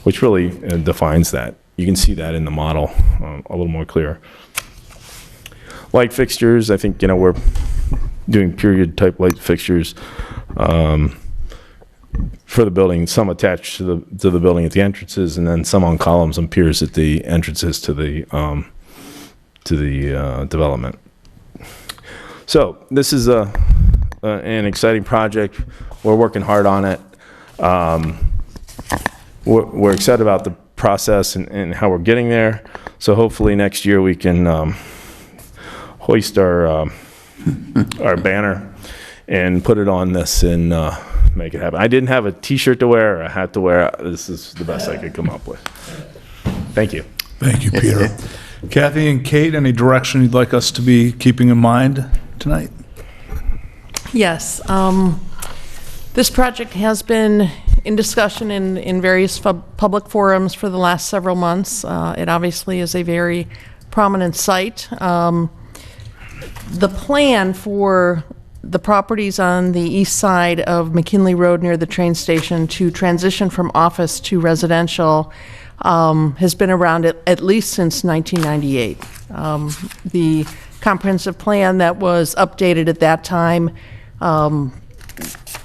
which really defines that. You can see that in the model a little more clear. Light fixtures, I think, we're doing period type light fixtures for the building, some attached to the building at the entrances, and then some on columns and piers at the entrances to the development. So this is an exciting project. We're working hard on it. We're excited about the process and how we're getting there. So hopefully next year we can hoist our banner and put it on this and make it happen. I didn't have a T-shirt to wear or a hat to wear. This is the best I could come up with. Thank you. Thank you, Peter. Kathy and Kate, any direction you'd like us to be keeping in mind tonight? Yes. This project has been in discussion in various public forums for the last several months. It obviously is a very prominent site. The plan for the properties on the east side of McKinley Road near the train station to transition from office to residential has been around at least since 1998. The comprehensive plan that was updated at that time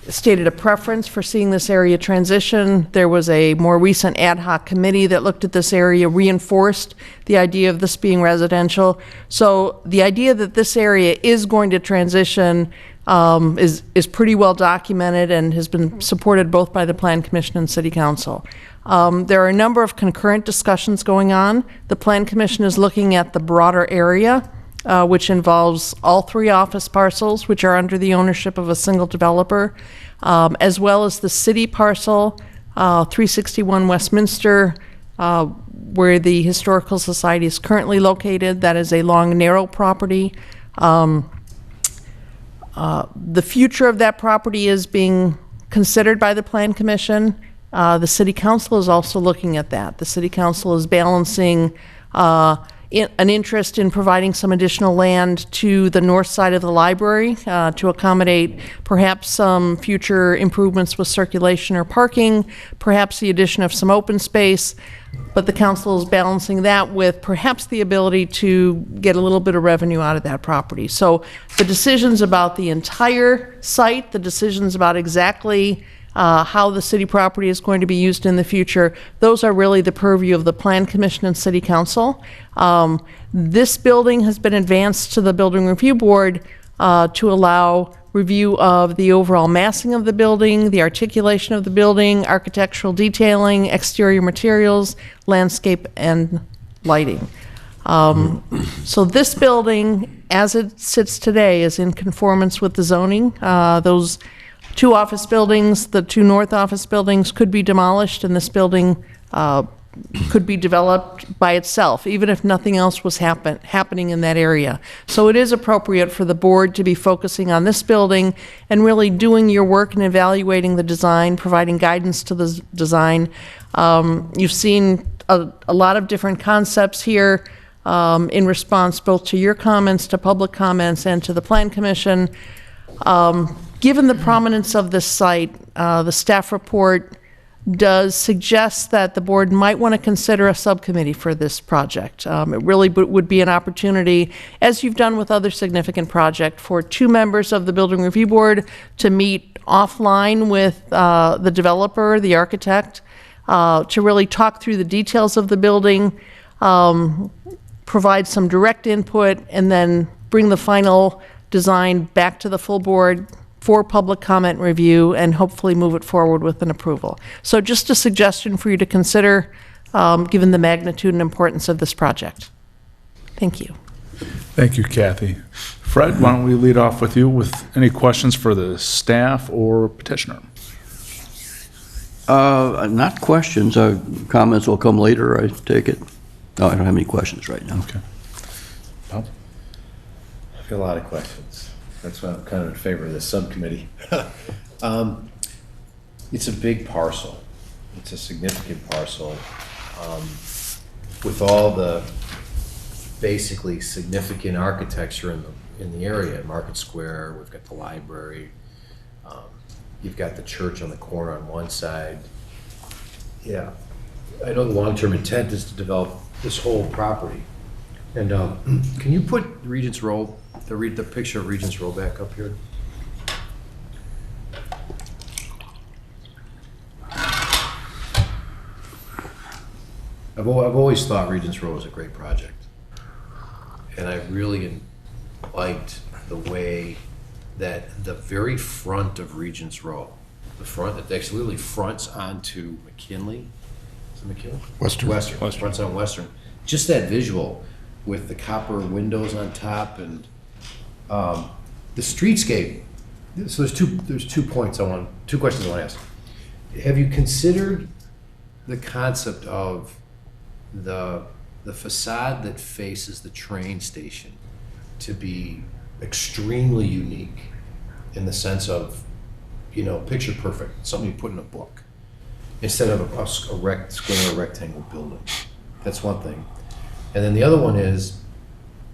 stated a preference for seeing this area transition. There was a more recent ad hoc committee that looked at this area, reinforced the idea of this being residential. So the idea that this area is going to transition is pretty well documented and has been supported both by the Plan Commission and City Council. There are a number of concurrent discussions going on. The Plan Commission is looking at the broader area, which involves all 3 office parcels, which are under the ownership of a single developer, as well as the city parcel, 361 Westminster, where the Historical Society is currently located. That is a long, narrow property. The future of that property is being considered by the Plan Commission. The City Council is also looking at that. The City Council is balancing an interest in providing some additional land to the north side of the library to accommodate perhaps some future improvements with circulation or parking, perhaps the addition of some open space, but the council is balancing that with perhaps the ability to get a little bit of revenue out of that property. So the decisions about the entire site, the decisions about exactly how the city property is going to be used in the future, those are really the purview of the Plan Commission and City Council. This building has been advanced to the Building Review Board to allow review of the overall massing of the building, the articulation of the building, architectural detailing, exterior materials, landscape, and lighting. So this building, as it sits today, is in conformance with the zoning. Those 2 office buildings, the 2 north office buildings, could be demolished, and this building could be developed by itself, even if nothing else was happening in that area. So it is appropriate for the board to be focusing on this building and really doing your work and evaluating the design, providing guidance to the design. You've seen a lot of different concepts here in response both to your comments, to public comments, and to the Plan Commission. Given the prominence of this site, the staff report does suggest that the board might want to consider a subcommittee for this project. It really would be an opportunity, as you've done with other significant projects, for 2 members of the Building Review Board to meet offline with the developer, the architect, to really talk through the details of the building, provide some direct input, and then bring the final design back to the full board for public comment review and hopefully move it forward with an approval. So just a suggestion for you to consider, given the magnitude and importance of this project. Thank you. Thank you, Kathy. Fred, why don't we lead off with you with any questions for the staff or petitioner? Not questions. Comments will come later, I take it. No, I don't have any questions right now. Okay. Bob? I feel a lot of questions. That's why I'm kind of in favor of this subcommittee. It's a big parcel. It's a significant parcel. With all the basically significant architecture in the area, Market Square, we've got the library, you've got the church on the corner on one side. Yeah, I know the long-term intent is to develop this whole property. And can you put Regent's Row, the picture of Regent's Row back up here? I've always thought Regent's Row was a great project. And I really liked the way that the very front of Regent's Row, the front that actually literally fronts onto McKinley. Is it McKinley? Western. Fronts on Western. Just that visual with the copper windows on top and the streetscape. So there's 2 points two questions I want to ask. Have you considered the concept of the the facade that faces the train station to be extremely unique in the sense of, picture perfect, something you put in a book, instead of a square or rectangle building. That's one thing. And then the other one is,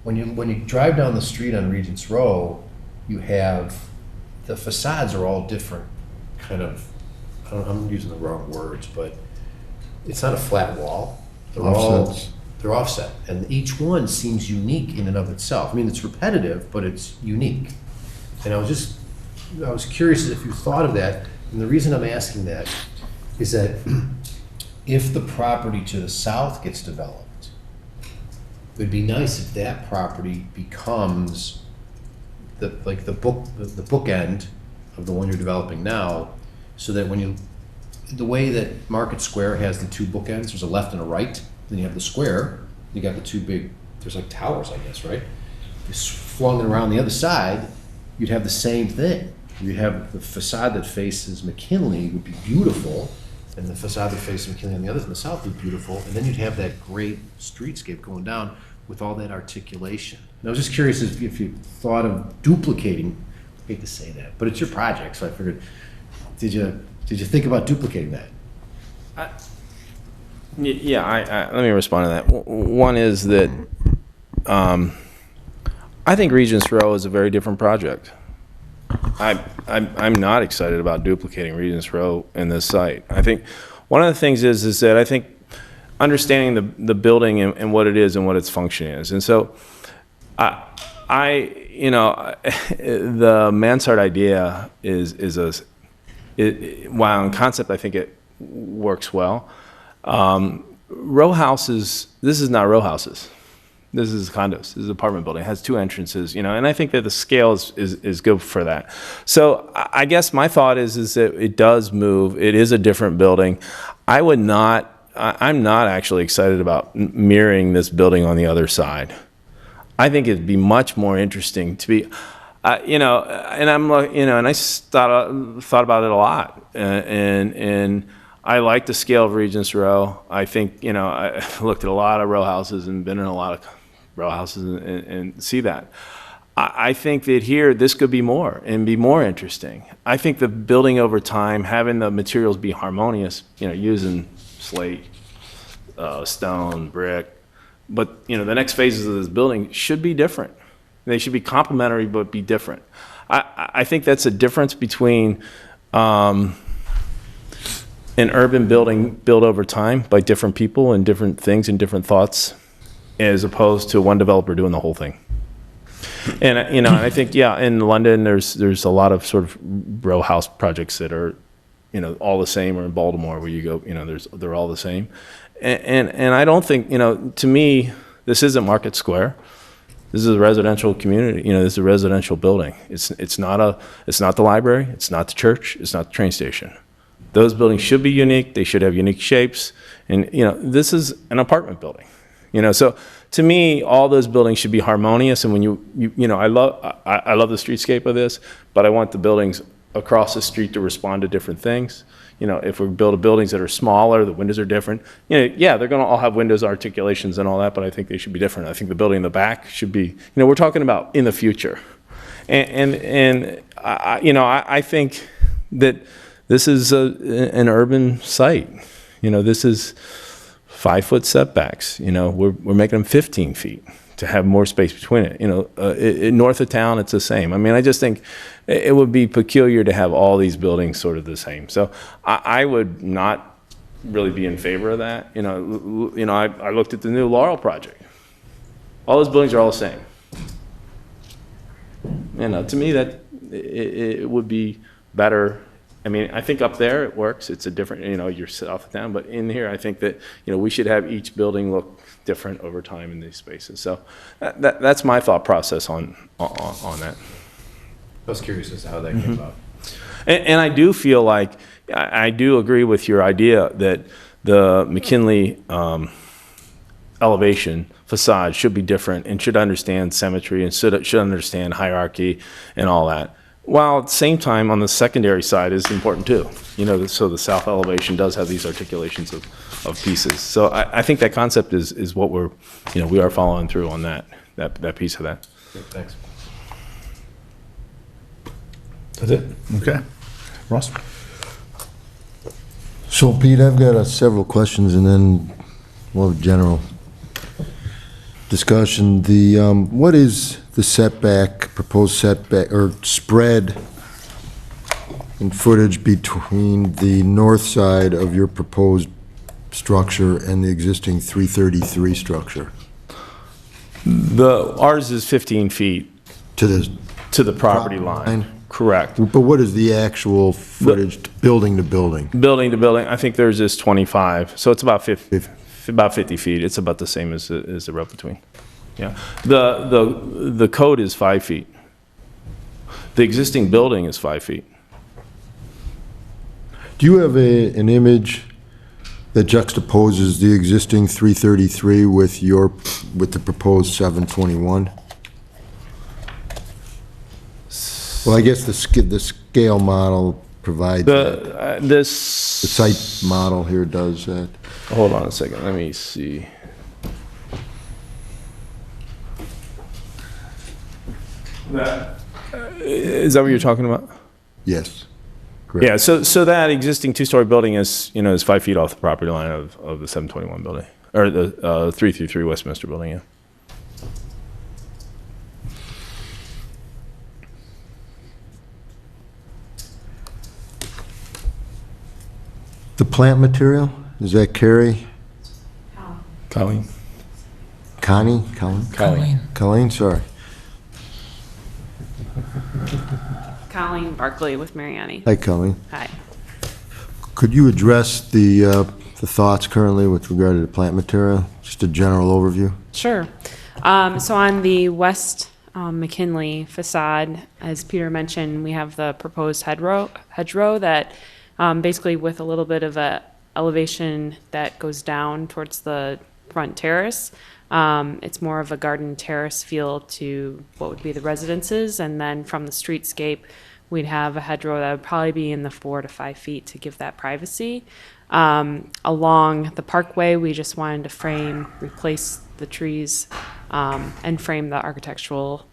when you drive down the street on Regents Row, you have, the facades are all different, kind of, I'm using the wrong words, but it's not a flat wall. Offsets. They're offset, and each one seems unique in and of itself. I mean, it's repetitive, but it's unique. And I was curious if you thought of that, and the reason I'm asking that is that if the property to the south gets developed, it would be nice if that property becomes the bookend of the one you're developing now, so that the way that Market Square has the two bookends, there's a left and a right, then you have the square, you got the two big, there's like towers, I guess, right? It's flung around the other side, you'd have the same thing. You'd have the facade that faces McKinley would be beautiful, and the facade that faces McKinley on the others in the south would be beautiful, and then you'd have that great streetscape going down with all that articulation. And I was just curious if you thought of duplicating, I hate to say that, but it's your project, so I figured, did you think about duplicating that? Let me respond to that. One is that I think Regents Row is a very different project. I'm not excited about duplicating Regents Row in this site. I think one of the things is that I think understanding the building and what it is and what its function is. And so the mansard idea while in concept I think it works well. Row houses, this is not row houses. This is condos. This is an apartment building. It has two entrances, and I think that the scale is good for that. So I guess my thought is that it does move. It is a different building. I'm not actually excited about mirroring this building on the other side. I think it'd be much more interesting to be, and I thought about it a lot, and I like the scale of Regents Row. I think, I looked at a lot of row houses and been in a lot of row houses and see that. I think that here, this could be more and be more interesting. I think the building over time, having the materials be harmonious, using slate, stone, brick, but, the next phases of this building should be different. They should be complementary, but be different. I think that's a difference between an urban building built over time by different people and different things and different thoughts, as opposed to one developer doing the whole thing. And I think in London there's a lot of sort of row house projects that are all the same, or in Baltimore where you go they're all the same. And I don't think to me this isn't Market Square. This is a residential community. This is a residential building. It's not the library. It's not the church. It's not the train station. Those buildings should be unique. They should have unique shapes. And, this is an apartment building. So to me, all those buildings should be harmonious. And when I love the streetscape of this, but I want the buildings across the street to respond to different things. If we build buildings that are smaller, the windows are different. They're going to all have windows, articulations, and all that, but I think they should be different. I think the building in the back should be, we're talking about in the future. And I think that this is an urban site. This is 5-foot setbacks. We're making them 15 feet to have more space between it. North of town, it's the same. I mean, I just think it would be peculiar to have all these buildings sort of the same. So I would not really be in favor of that. I looked at the new Laurel project. All those buildings are all the same. To me, that it would be better. I mean, I think up there it works. It's a different, you're south of town. But in here, I think that, we should have each building look different over time in these spaces. So that's my thought process on that. I was curious as to how that came about. And I do feel like, I do agree with your idea that the McKinley elevation facade should be different and should understand symmetry and should understand hierarchy and all that. While at the same time, on the secondary side is important too. You know, so the south elevation does have these articulations of pieces. So I think that concept is what we're, you know, we are following through on that piece of that. Thanks. That's it? Okay. Ross? So Pete, I've got several questions and then more general discussion. What is the setback, proposed setback, or spread in footage between the north side of your proposed structure and the existing 333 structure? Ours is 15 feet To the, to the property line. Correct. but what is the actual footage building to building? Building to building, I think theirs is 25, so it's about 50 feet. It's about the same as the road between. Yeah. The code is 5 feet. The existing building is 5 feet. Do you have an image that juxtaposes the existing 333 with the proposed 721? Well, I guess the scale model provides that. The site model here does that. Hold on a second, let me see. Is that what you're talking about? Yes. Correct. Yeah, so that existing two-story building is 5 feet off the property line of the 721 building, or the 333 Westminster building, yeah. The plant material, is that Carrie? Colleen? Connie? Colleen? Colleen. Colleen, sorry. Colleen Barkley with Mariani. Hi, Colleen. Hi. Could you address the thoughts currently with regard to the plant material? Just a general overview? Sure. So on the west McKinley facade, as Peter mentioned, we have the proposed hedgerow that basically with a little bit of a elevation that goes down towards the front terrace. It's more of a garden terrace feel to what would be the residences, and then from the streetscape, we'd have a hedgerow that would probably be in the 4 to 5 feet to give that privacy. Along the parkway, we just wanted to replace the trees, and frame the architectural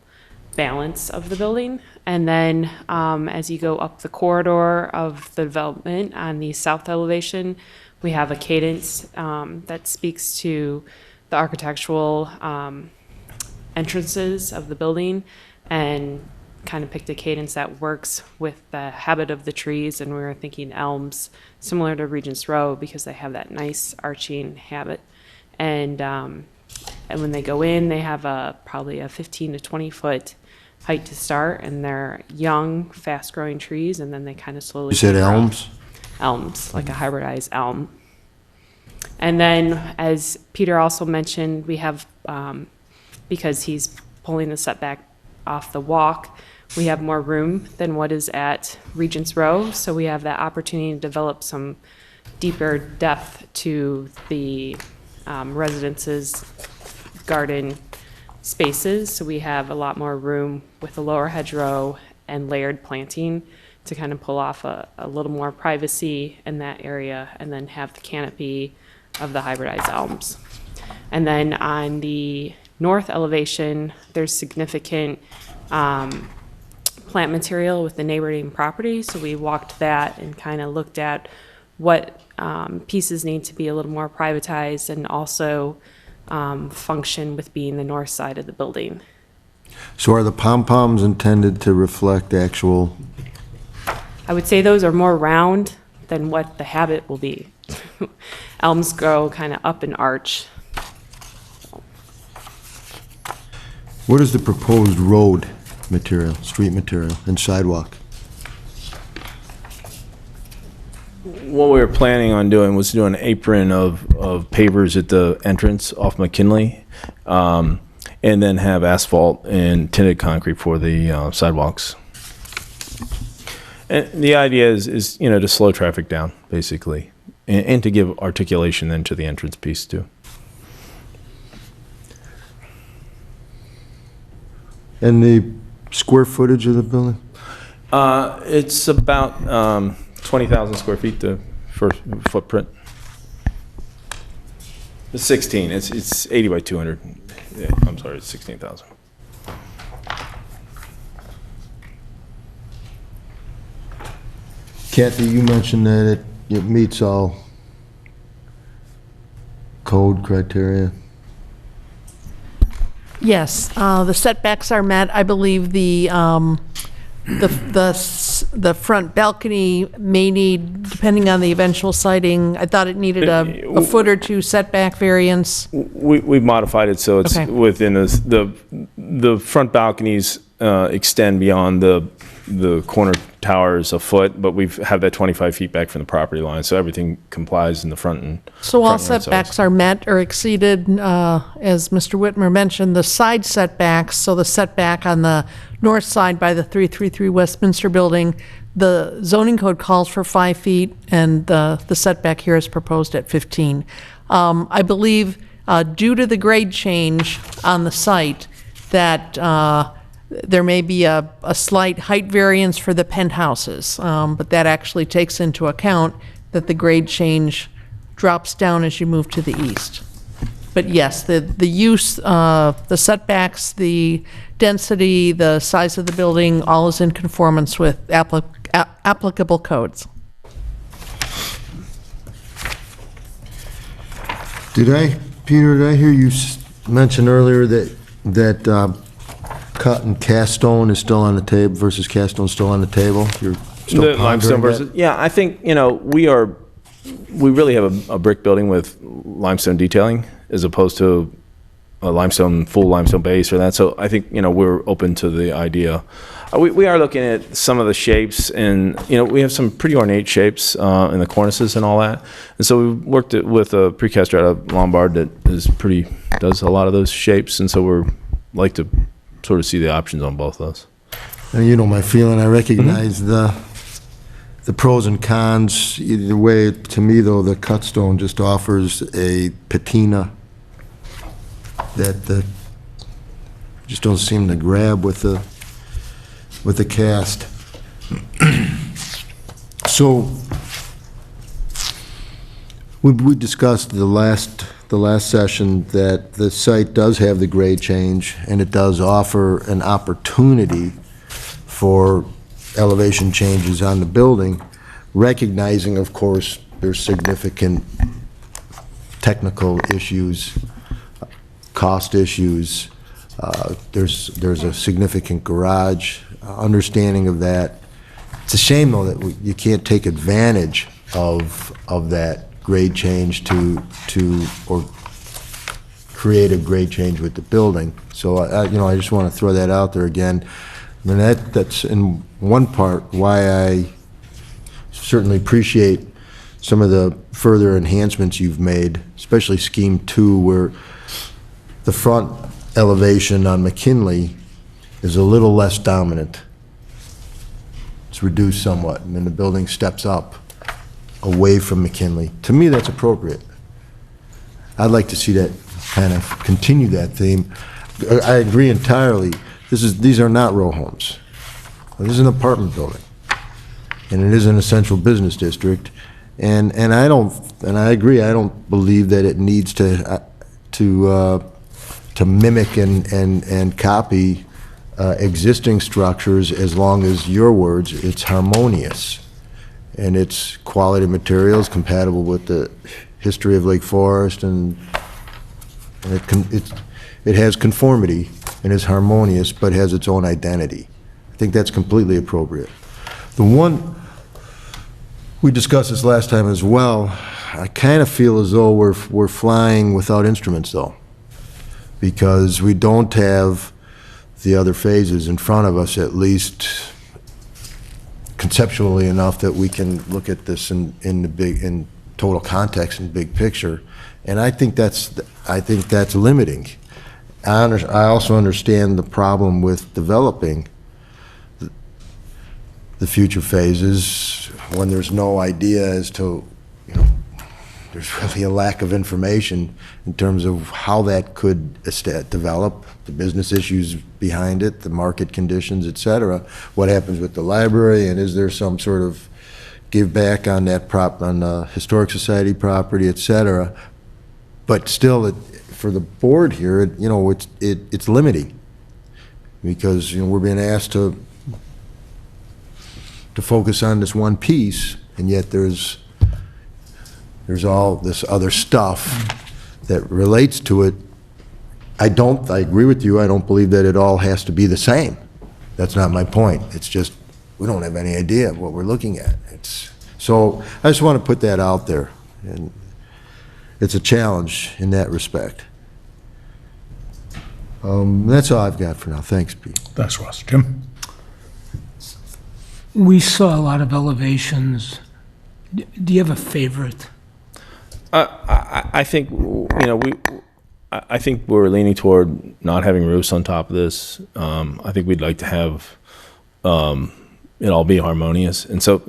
balance of the building. And then as you go up the corridor of the development on the south elevation, we have a cadence that speaks to the architectural entrances of the building, and kind of picked a cadence that works with the habit of the trees. And we were thinking elms, similar to Regent's Row, because they have that nice arching habit. And when they go in, they have probably a 15 to 20 foot height to start, and they're young, fast-growing trees, and then they kind of slowly. You said grow. elms? Elms, like a hybridized elm. And then, as Peter also mentioned, we have, because he's pulling the setback off the walk, we have more room than what is at Regent's Row, so we have that opportunity to develop some deeper depth to the residences' garden spaces. So we have a lot more room with the lower hedgerow and layered planting to kind of pull off a little more privacy in that area, and then have the canopy of the hybridized elms. And then on the north elevation, there's significant plant material with the neighboring property. So we walked that and kind of looked at what pieces need to be a little more privatized, and also function with being the north side of the building. So are the pom-poms intended to reflect actual? I would say those are more round than what the habit will be. Elms grow kind of up an arch. What is the proposed road material, street material, and sidewalk? What we were planning on doing was do an apron of pavers at the entrance off McKinley, and then have asphalt and tinted concrete for the sidewalks. And the idea is to slow traffic down, basically, and to give articulation then to the entrance piece too. And the square footage of the building? It's about 20,000 square feet, the first footprint. It's 16, it's 80 by 200. Yeah, I'm sorry, it's 16,000. Kathy, you mentioned that it meets all code criteria. Yes, the setbacks are met. I believe the front balcony may need, depending on the eventual siting, I thought it needed a foot or two setback variance. We've modified it so it's Okay. within the front balconies extend beyond the corner towers a foot, but we've have that 25 feet back from the property line, so everything complies in the front and. So all front yard setbacks sides. are met or exceeded, as Mr. Whitmer mentioned, the side setbacks, so the setback on the north side by the 333 Westminster Building, the zoning code calls for 5 feet, and the setback here is proposed at 15. I believe, due to the grade change on the site, that there may be a slight height variance for the penthouses, but that actually takes into account that the grade change drops down as you move to the east. But yes, the use, the setbacks, the density, the size of the building, all is in conformance with applicable codes. Peter, did I hear you mention earlier that cut and cast stone is still on the table versus cast stone still on the table? You're still The limestone pondering that? versus, yeah, I think, we really have a brick building with limestone detailing as opposed to a full limestone base or that. So I think, we're open to the idea. We are looking at some of the shapes and, we have some pretty ornate shapes in the cornices and all that. And so we worked with a precaster out of Lombard that does a lot of those shapes. And so we're like to sort of see the options on both those. And you know my feeling, I recognize the pros and cons. Either way, to me though, the cut stone just offers a patina that just don't seem to grab with the cast. So we discussed the last session that the site does have the grade change and it does offer an opportunity for elevation changes on the building, recognizing, of course, there's significant technical issues, cost issues. There's a significant garage, understanding of that. It's a shame, though, that you can't take advantage of that grade change to or create a grade change with the building. So, I just want to throw that out there again. I mean, that's in one part why I certainly appreciate some of the further enhancements you've made, especially Scheme 2, where the front elevation on McKinley is a little less dominant. It's reduced somewhat, and then the building steps up away from McKinley. To me, that's appropriate. I'd like to see that kind of continue that theme. I agree entirely. These are not row homes. This is an apartment building, and it is an essential business district. And I agree. I don't believe that it needs to mimic and copy existing structures, as long as your words, it's harmonious and it's quality materials compatible with the history of Lake Forest, and it has conformity and is harmonious, but has its own identity. I think that's completely appropriate. The one, we discussed this last time as well, I kind of feel as though we're flying without instruments, though, because we don't have the other phases in front of us, at least conceptually enough that we can look at this in total context and big picture. And I think that's limiting. I also understand the problem with developing the future phases when there's no idea as to, there's really a lack of information in terms of how that could develop, the business issues behind it, the market conditions, et cetera. What happens with the library, and is there some sort of give back on that on the Historic Society property, et cetera. But still, for the board here, it's limiting, because we're being asked to focus on this one piece, and yet there's all this other stuff that relates to it. I agree with you, I don't believe that it all has to be the same. That's not my point. It's just, we don't have any idea of what we're looking at. So I just want to put that out there, and it's a challenge in that respect. That's all I've got for now. Thanks, Pete. Thanks, Russ. Jim? We saw a lot of elevations. Do you have a favorite? I think, I think we're leaning toward not having roofs on top of this. I think we'd like to have it all be harmonious. And so,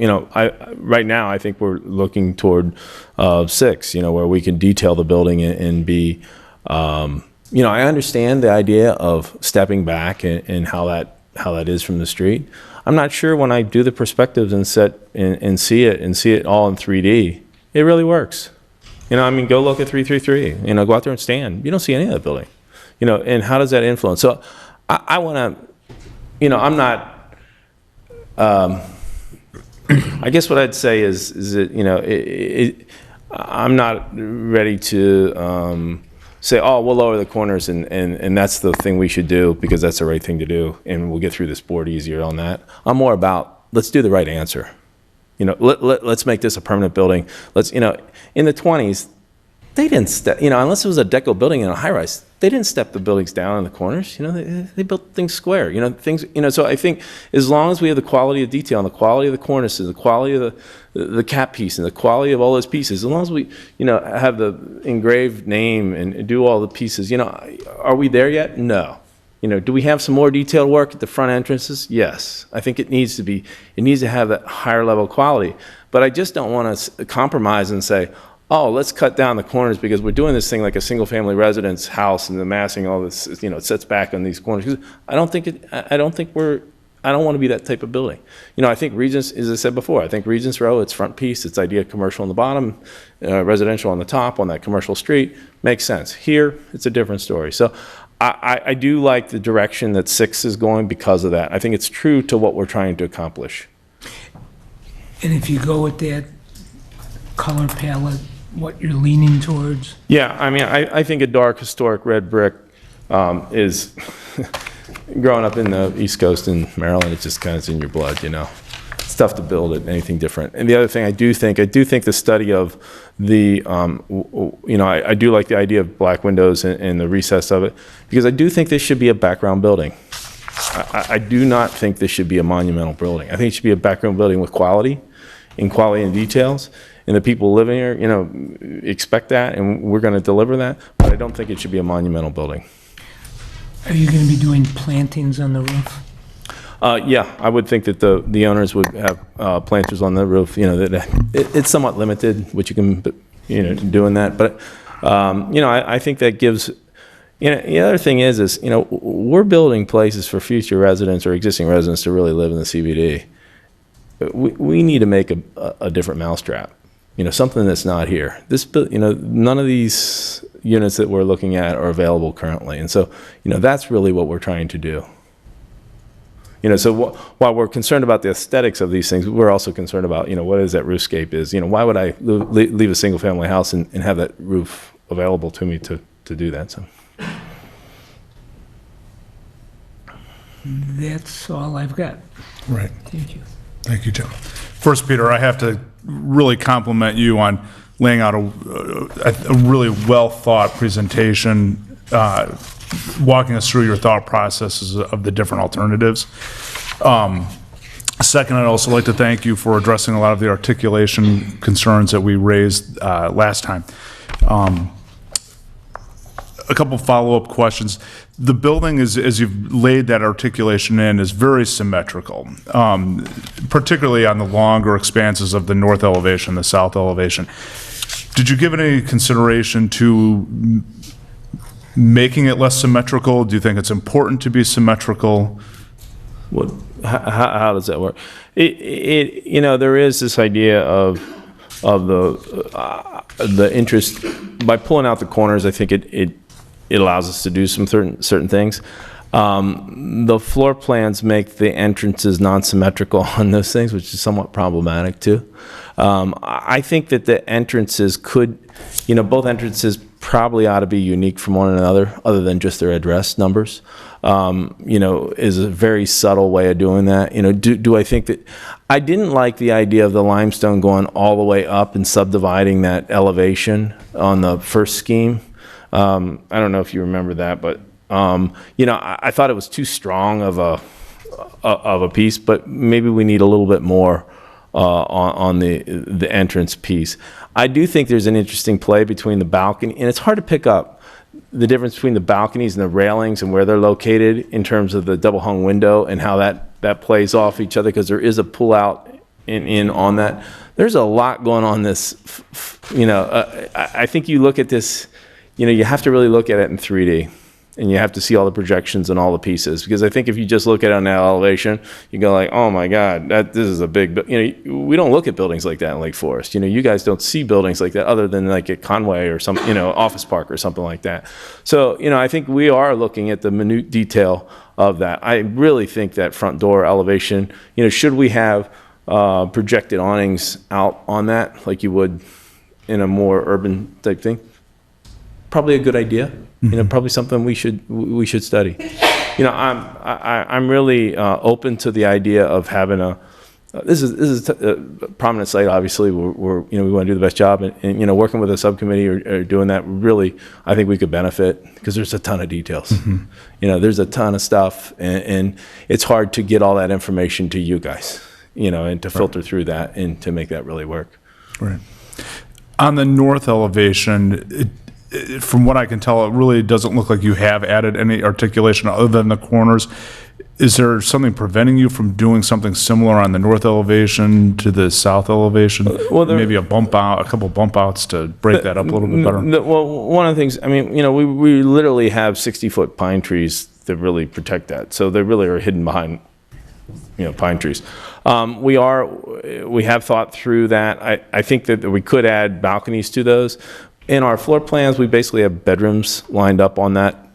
right now, I think we're looking toward 6, where we can detail the building and be, I understand the idea of stepping back and how that is from the street. I'm not sure when I do the perspectives and see it all in 3D, it really works. Go look at 333, go out there and stand. You don't see any of that building, and how does that influence? So I want to, I'm not, I guess what I'd say is that, I'm not ready to say, oh, we'll lower the corners and that's the thing we should do because that's the right thing to do and we'll get through this board easier on that. I'm more about, let's do the right answer. Let's make this a permanent building. Let's, in the 20s, they didn't step, unless it was a deco building in a high rise, they didn't step the buildings down in the corners. They built things square, so I think as long as we have the quality of detail and the quality of the cornices, the quality of the cap piece and the quality of all those pieces, as long as we, have the engraved name and do all the pieces, are we there yet? No. Do we have some more detailed work at the front entrances? Yes. I think it needs to have that higher level quality. But I just don't want to compromise and say, oh, let's cut down the corners because we're doing this thing like a single family residence house and amassing all this, it sets back on these corners. 'Cause I don't want to be that type of building. I think Regents, as I said before, I think Regents Row, its front piece, its idea of commercial on the bottom, residential on the top on that commercial street, makes sense. Here, it's a different story. So I do like the direction that 6 is going because of that. I think it's true to what we're trying to accomplish. And if you go with that color palette, what you're leaning towards? Yeah, I think a dark historic red brick is, growing up in the East Coast in Maryland, it's just kind of in your blood, It's tough to build it, anything different. And the other thing I do think the study of the, I do like the idea of black windows and the recess of it, because I do think this should be a background building. I do not think this should be a monumental building. I think it should be a background building with quality and details. And the people living here, expect that, and we're going to deliver that. But I don't think it should be a monumental building. Are you going to be doing plantings on the roof? Yeah, I would think that the owners would have planters on the roof. It's somewhat limited what you can, do in that. But I think that gives. The other thing is we're building places for future residents or existing residents to really live in the CBD. We need to make a different mousetrap. Something that's not here. None of these units that we're looking at are available currently. And so, that's really what we're trying to do. So while we're concerned about the aesthetics of these things, we're also concerned about, what is that roofscape is. Why would I leave a single family house and have that roof available to me to do that? So. That's all I've got. Right. Thank you. Thank you, Jim. First, Peter, I have to really compliment you on laying out a really well-thought presentation, walking us through your thought processes of the different alternatives. Second, I'd also like to thank you for addressing a lot of the articulation concerns that we raised last time. A couple follow-up questions. The building, as you've laid that articulation in, is very symmetrical, particularly on the longer expanses of the north elevation, the south elevation. Did you give any consideration to making it less symmetrical? Do you think it's important to be symmetrical? What, how does that work? You know, there is this idea of the interest, by pulling out the corners, I think it allows us to do some certain things. The floor plans make the entrances non-symmetrical on those things, which is somewhat problematic too. I think that the entrances could, you know, both entrances probably ought to be unique from one another, other than just their address numbers. You know, is a very subtle way of doing that. You know, do I think that, I didn't like the idea of the limestone going all the way up and subdividing that elevation on the first scheme. I don't know if you remember that, but you know, I thought it was too strong of a piece, but maybe we need a little bit more on the entrance piece. I do think there's an interesting play between the balcony, and it's hard to pick up the difference between the balconies and the railings and where they're located in terms of the double hung window and how that plays off each other, because there is a pull out in on that. There's a lot going on this, you know, I think you look at this, you know, you have to really look at it in 3D. And you have to see all the projections and all the pieces, because I think if you just look at it on that elevation, you go like, oh my God, this is a big, you know, we don't look at buildings like that in Lake Forest. You know, you guys don't see buildings like that other than like at Conway or some, you know, Office Park or something like that. So, you know, I think we are looking at the minute detail of that. I really think that front door elevation, you know, should we have projected awnings out on that like you would in a more urban type thing? Probably a good idea. You know, probably something we should study. You know, I'm really open to the idea of having a. This is a prominent site. Obviously, we're you know, we want to do the best job, and you know, working with a subcommittee or doing that, really, I think we could benefit, because there's a ton of details. You know, there's a ton of stuff, and it's hard to get all that information to you guys. You know, and to filter through that and to make that really work. Right. On the north elevation, from what I can tell, it really doesn't look like you have added any articulation other than the corners. Is there something preventing you from doing something similar on the north elevation to the south elevation? Well, maybe a bump out, a couple bump outs to break that up a little bit better? Well, one of the things, I mean, you know, we literally have 60-foot pine trees that really protect that. So they really are hidden behind, you know, pine trees. We have thought through that. I think that we could add balconies to those. In our floor plans, we basically have bedrooms lined up on that,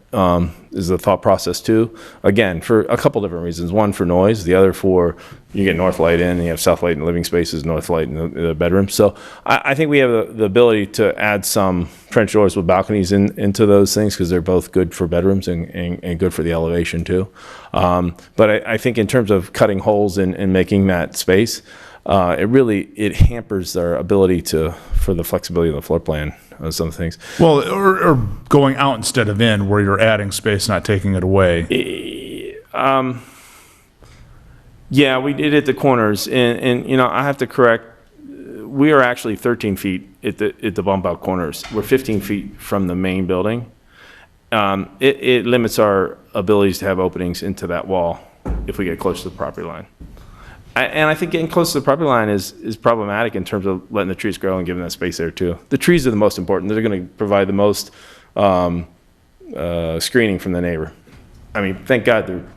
is the thought process too. Again, for a couple different reasons. One, for noise. The other, for you get north light in, and you have south light in living spaces, north light in the bedrooms. So I think we have the ability to add some French doors with balconies into those things, because they're both good for bedrooms and good for the elevation too. But I think in terms of cutting holes and making that space, it hampers our ability for the flexibility of the floor plan on some things. Well, or going out instead of in, where you're adding space, not taking it away. Yeah, we did at the corners, and you know, I have to correct. We are actually 13 feet at the bump out corners. We're 15 feet from the main building. It limits our abilities to have openings into that wall if we get close to the property line. And I think getting close to the property line is problematic in terms of letting the trees grow and giving that space there too. The trees are the most important. They're going to provide the most screening from the neighbor. I mean, thank God they're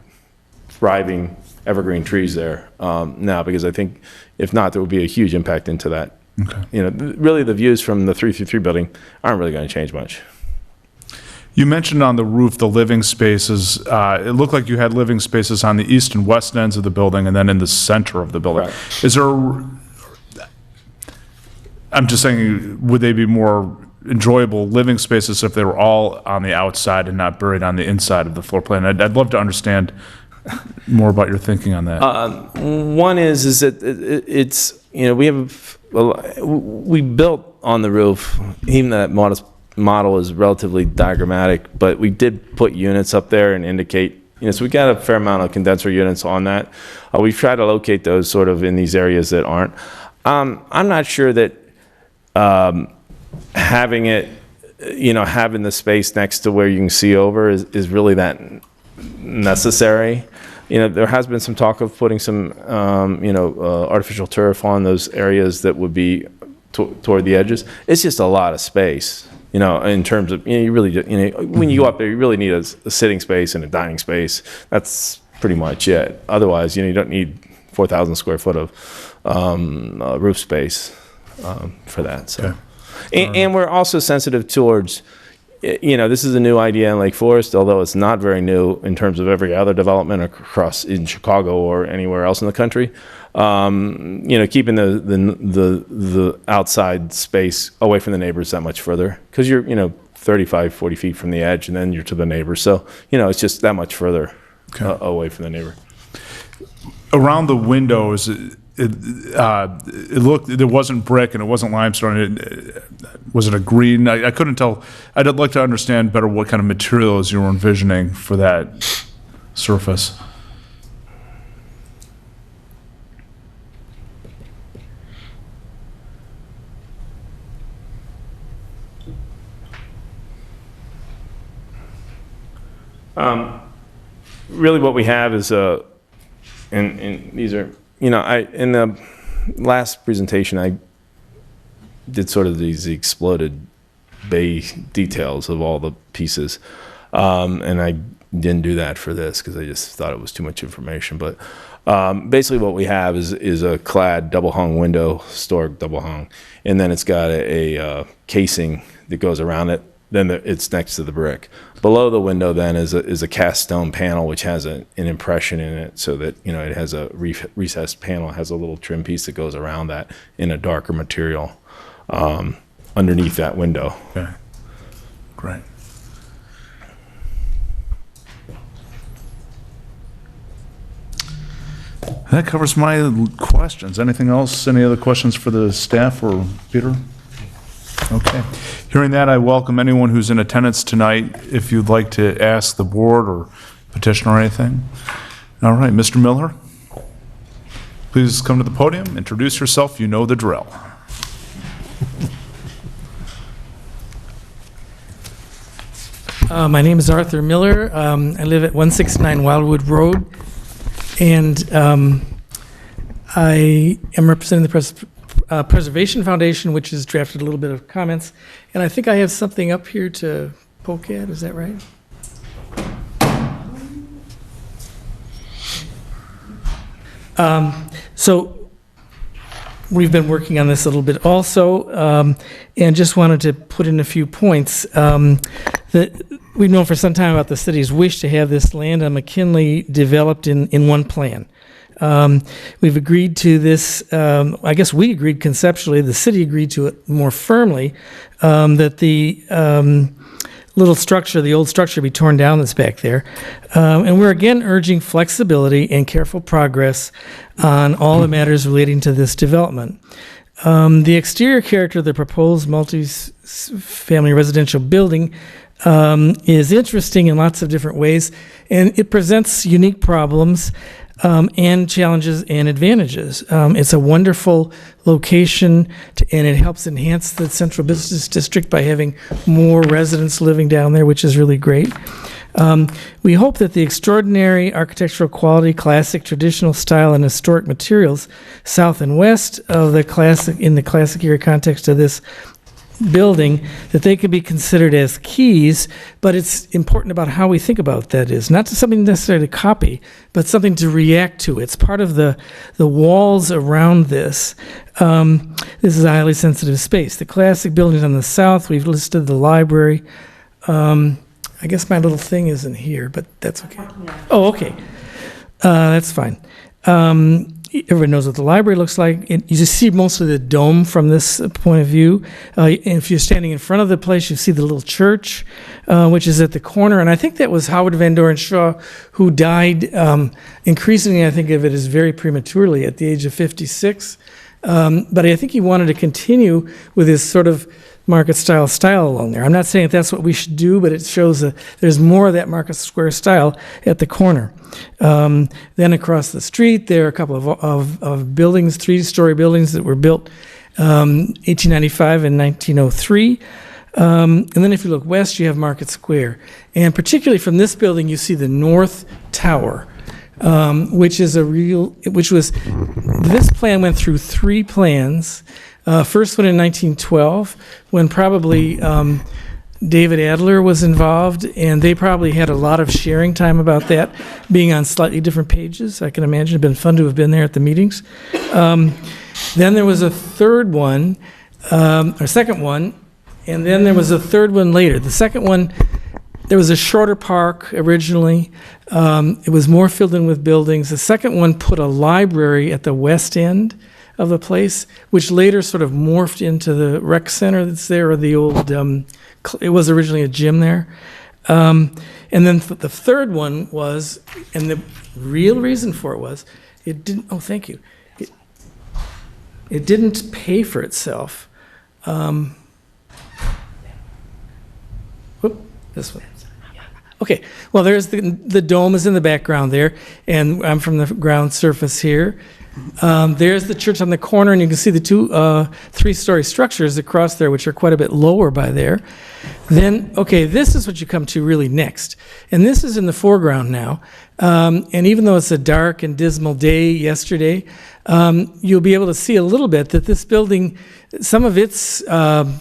thriving evergreen trees there now, because I think if not, there would be a huge impact into that. Okay. You know, really the views from the 333 building aren't really going to change much. You mentioned on the roof the living spaces. It looked like you had living spaces on the east and west ends of the building, and then in the center of the building. Right. Is there? I'm just saying, would they be more enjoyable living spaces if they were all on the outside and not buried on the inside of the floor plan? I'd love to understand more about your thinking on that. One is that it's, you know, we built on the roof, even that model is relatively diagrammatic, but we did put units up there and indicate, you know, so we got a fair amount of condenser units on that. We've tried to locate those sort of in these areas that aren't. I'm not sure that having it, you know, having the space next to where you can see over is really that necessary. You know, there has been some talk of putting some, you know, artificial turf on those areas that would be toward the edges. It's just a lot of space, in terms of, you really, when you go up there, you really need a sitting space and a dining space. That's pretty much it. Otherwise, you don't need 4,000 square foot of roof space for that. So, Okay. and we're also sensitive towards, this is a new idea in Lake Forest, although it's not very new in terms of every other development across in Chicago or anywhere else in the country. Keeping the outside space away from the neighbors that much further, because you're 35, 40 feet from the edge, and then you're to the neighbor. So it's just that much further away from the neighbor. Around the windows, it looked, it wasn't brick and it wasn't limestone. Was it a green? I couldn't tell. I'd like to understand better what kind of materials you were envisioning for that surface. Really what we have is, and these are, in the last presentation, I did sort of these exploded bay details of all the pieces. And I didn't do that for this because I just thought it was too much information. But basically what we have is a clad double hung window, historic double hung, and then it's got a casing that goes around it. Then it's next to the brick. Below the window then is a cast stone panel which has an impression in it, so that it has a recessed panel, has a little trim piece that goes around that in a darker material underneath that window. Okay, great. That covers my questions. Anything else? Any other questions for the staff or Peter? Okay. Hearing that, I welcome anyone who's in attendance tonight if you'd like to ask the board or petition or anything. All right, Mr. Miller, please come to the podium, introduce yourself, you know the drill. My name is Arthur Miller. I live at 169 Wildwood Road, and I am representing the Preservation Foundation, which has drafted a little bit of comments, and I think I have something up here to poke at. Is that right? So we've been working on this a little bit also, and just wanted to put in a few points. That we've known for some time about the city's wish to have this land on McKinley developed in one plan. We've agreed to this, I guess we agreed conceptually, the city agreed to it more firmly, that the little structure, the old structure, be torn down that's back there. And we're again urging flexibility and careful progress on all the matters relating to this development. The exterior character of the proposed multi-family residential building is interesting in lots of different ways, and it presents unique problems and challenges and advantages. It's a wonderful location, and it helps enhance the central business district by having more residents living down there, which is really great. We hope that the extraordinary architectural quality, classic, traditional style, and historic materials south and west of the classic, in the classic era context of this building, that they could be considered as keys, but it's important about how we think about that is. Not to something necessarily to copy, but something to react to. It's part of the walls around this. This is a highly sensitive space. The classic buildings on the south, we've listed the library. I guess my little thing isn't here, but that's okay. Oh, okay. That's fine. Everybody knows what the library looks like. You just see mostly the dome from this point of view. And if you're standing in front of the place, you see the little church, which is at the corner. And I think that was Howard Van Doren Shaw, who died, increasingly I think of it as very prematurely at the age of 56. But I think he wanted to continue with his sort of market style along there. I'm not saying that that's what we should do, but it shows that there's more of that market square style at the corner. Then across the street, there are a couple of buildings, 3-story buildings that were built 1895 and 1903. And then if you look west, you have Market Square. And particularly from this building, you see the North Tower, which was, this plan went through 3 plans. First one in 1912, when probably David Adler was involved, and they probably had a lot of sharing time about that, being on slightly different pages. I can imagine it'd been fun to have been there at the meetings. Then there was a third one, or second one, and then there was a third one later. The second one, there was a shorter park originally. It was more filled in with buildings. The second one put a library at the west end of the place, which later sort of morphed into the rec center that's there, or the old, it was originally a gym there. And then the third one was, and the real reason for it was, it didn't, oh, thank you. It didn't pay for itself. Whoop, this one. Okay, well, there's the dome is in the background there, and I'm from the ground surface here. There's the church on the corner, and you can see the 2 3-story structures across there, which are quite a bit lower by there. Then, okay, this is what you come to really next. And this is in the foreground now. And even though it's a dark and dismal day yesterday, you'll be able to see a little bit that this building, some of its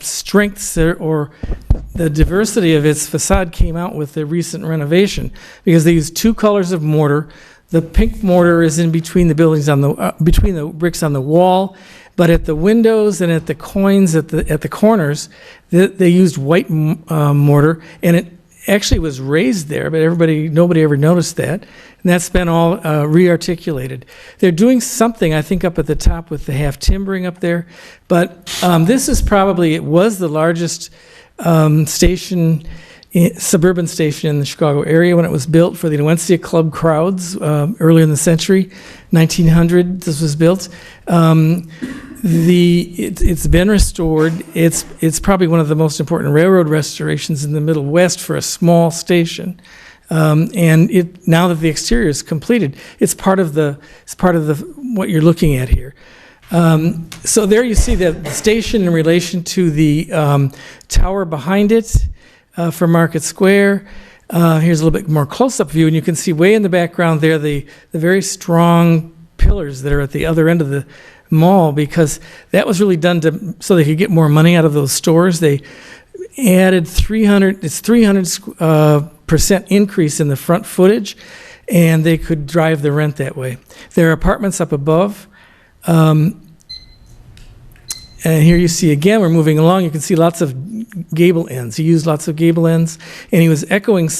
strengths or the diversity of its facade came out with the recent renovation, because they used 2 colors of mortar. The pink mortar is in between the buildings on the between the bricks on the wall, but at the windows and at the coins at the corners, they used white mortar, and it actually was raised there, but nobody ever noticed that, and that's been all re-articulated. They're doing something, I think, up at the top with the half timbering up there, but this is probably, it was the largest suburban station in the Chicago area when it was built for the Nuencia Club crowds earlier in the century, 1900. This was built. It's been restored. It's probably one of the most important railroad restorations in the Middle West for a small station. And now that the exterior is completed, it's part of what you're looking at here. So there you see the station in relation to the tower behind it. For Market Square. Here's a little bit more close-up view, and you can see way in the background there the very strong pillars that are at the other end of the mall, because that was really done so they could get more money out of those stores. They added 300% increase in the front footage, and they could drive the rent that way. There are apartments up above. And here you see again, we're moving along, you can see lots of gable ends. He used lots of gable ends, and he was echoing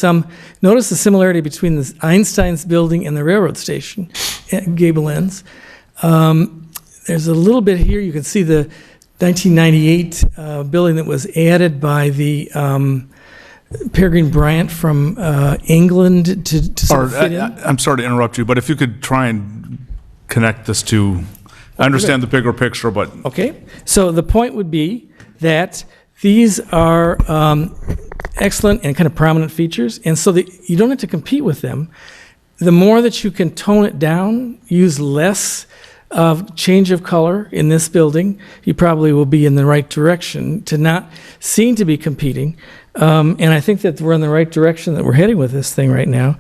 notice the similarity between the Einstein's building and the railroad station, gable ends. There's a little bit here, you can see the 1998 building that was added by the Peregrine Bryant from England to sort of fit in. I'm sorry to interrupt you, but if you could try and connect this to, I understand the bigger picture, but... Okay, so the point would be that these are excellent and kind of prominent features, and so that you don't have to compete with them. The more that you can tone it down, use less of change of color in this building, you probably will be in the right direction to not seem to be competing. And I think that we're in the right direction that we're heading with this thing right now.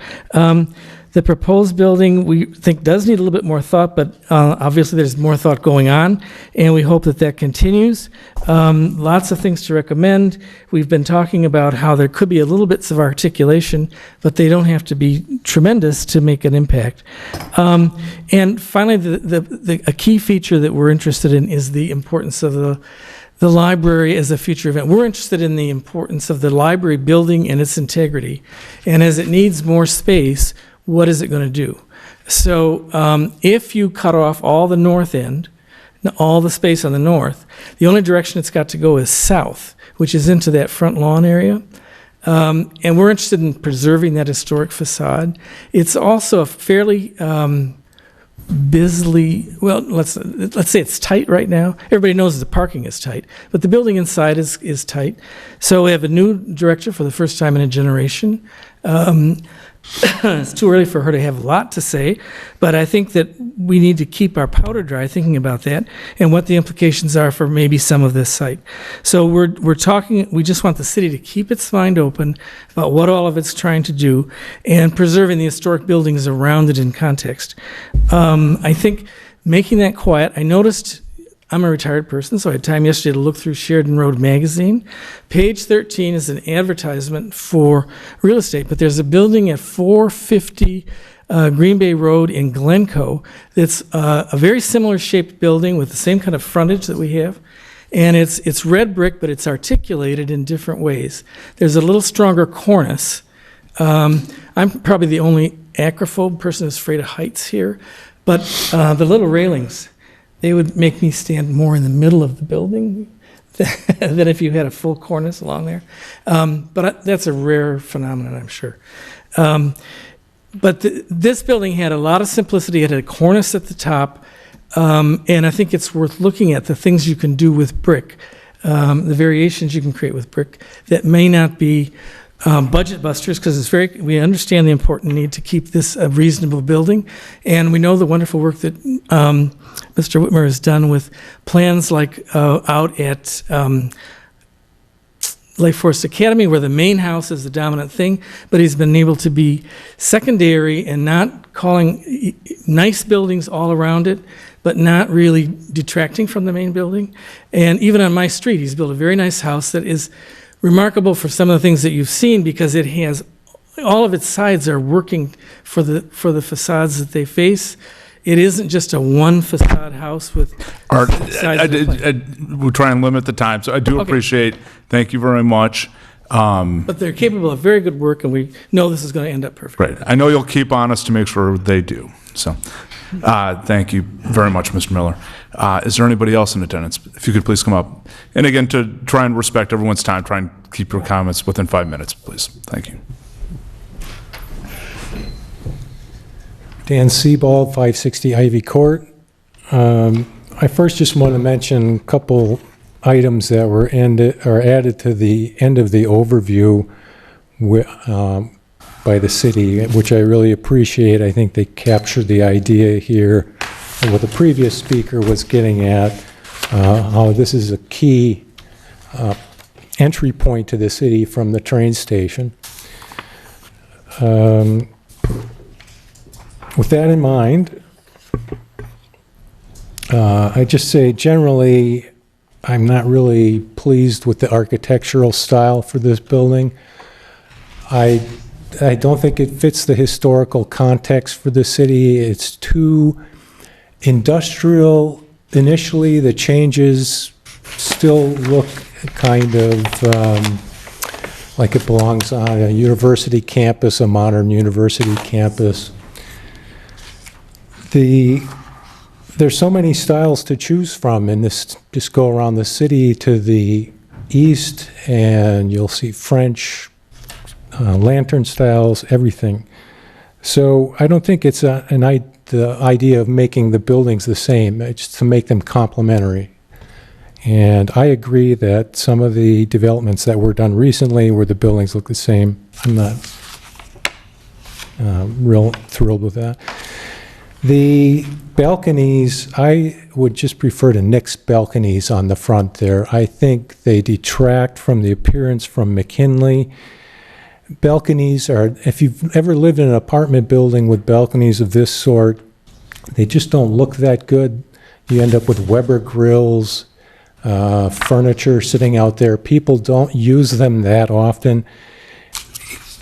The proposed building, we think, does need a little bit more thought, but obviously there's more thought going on, and we hope that that continues. Lots of things to recommend. We've been talking about how there could be a little bits of articulation, but they don't have to be tremendous to make an impact. And finally, a key feature that we're interested in is the importance of the library as a future event. We're interested in the importance of the library building and its integrity. And as it needs more space, what is it going to do? So if you cut off all the north end, all the space on the north, the only direction it's got to go is south, which is into that front lawn area. And we're interested in preserving that historic facade. It's also a fairly busily, well, let's say it's tight right now. Everybody knows the parking is tight, but the building inside is tight. So we have a new director for the first time in a generation. It's too early for her to have a lot to say, but I think that we need to keep our powder dry thinking about that and what the implications are for maybe some of this site. So we're talking, we just want the city to keep its mind open about what all of it's trying to do and preserving the historic buildings around it in context. I think making that quiet, I noticed, I'm a retired person, so I had time yesterday to look through Sheridan Road magazine. Page 13 is an advertisement for real estate, but there's a building at 450 Green Bay Road in Glencoe that's a very similar shaped building with the same kind of frontage that we have. And it's red brick, but it's articulated in different ways. There's a little stronger cornice. I'm probably the only acrophobe person who's afraid of heights here, but the little railings, they would make me stand more in the middle of the building than if you had a full cornice along there. But that's a rare phenomenon, I'm sure. But this building had a lot of simplicity. It had a cornice at the top, and I think it's worth looking at the things you can do with brick, the variations you can create with brick that may not be budget busters, because we understand the important need to keep this a reasonable building, and we know the wonderful work that Mr. Whitmer has done with plans like out at Lake Forest Academy, where the main house is the dominant thing, but he's been able to be secondary and not calling nice buildings all around it, but not really detracting from the main building. And even on my street, he's built a very nice house that is remarkable for some of the things that you've seen, because it has all of its sides are working for the facades that they face. It isn't just a one facade house with sides. We'll try and limit the time, so I do appreciate. Thank you very much. But they're capable of very good work, and we know this is going to end up perfect. Right. I know you'll keep on us to make sure they do. So, thank you very much, Mr. Miller. Is there anybody else in attendance? If you could please come up. And again, to try and respect everyone's time, try and keep your comments within 5 minutes, please. Thank you. Dan Sebald, 560 Ivy Court. I first just want to mention a couple items that were added to the end of the overview by the city, which I really appreciate. I think they captured the idea here of what the previous speaker was getting at, how this is a key entry point to the city from the train station. With that in mind, I just say generally, I'm not really pleased with the architectural style for this building. I don't think it fits the historical context for the city. It's too industrial initially. The changes still look kind of like it belongs on a university campus, a modern university campus. There's so many styles to choose from in this. Just go around the city to the east and you'll see French, lantern styles, everything. So I don't think it's the idea of making the buildings the same. It's to make them complementary. And I agree that some of the developments that were done recently where the buildings look the same, I'm not real thrilled with that. The balconies, I would just prefer to nix balconies on the front there. I think they detract from the appearance from McKinley. Balconies are, if you've ever lived in an apartment building with balconies of this sort, they just don't look that good. You end up with Weber grills, furniture sitting out there. People don't use them that often.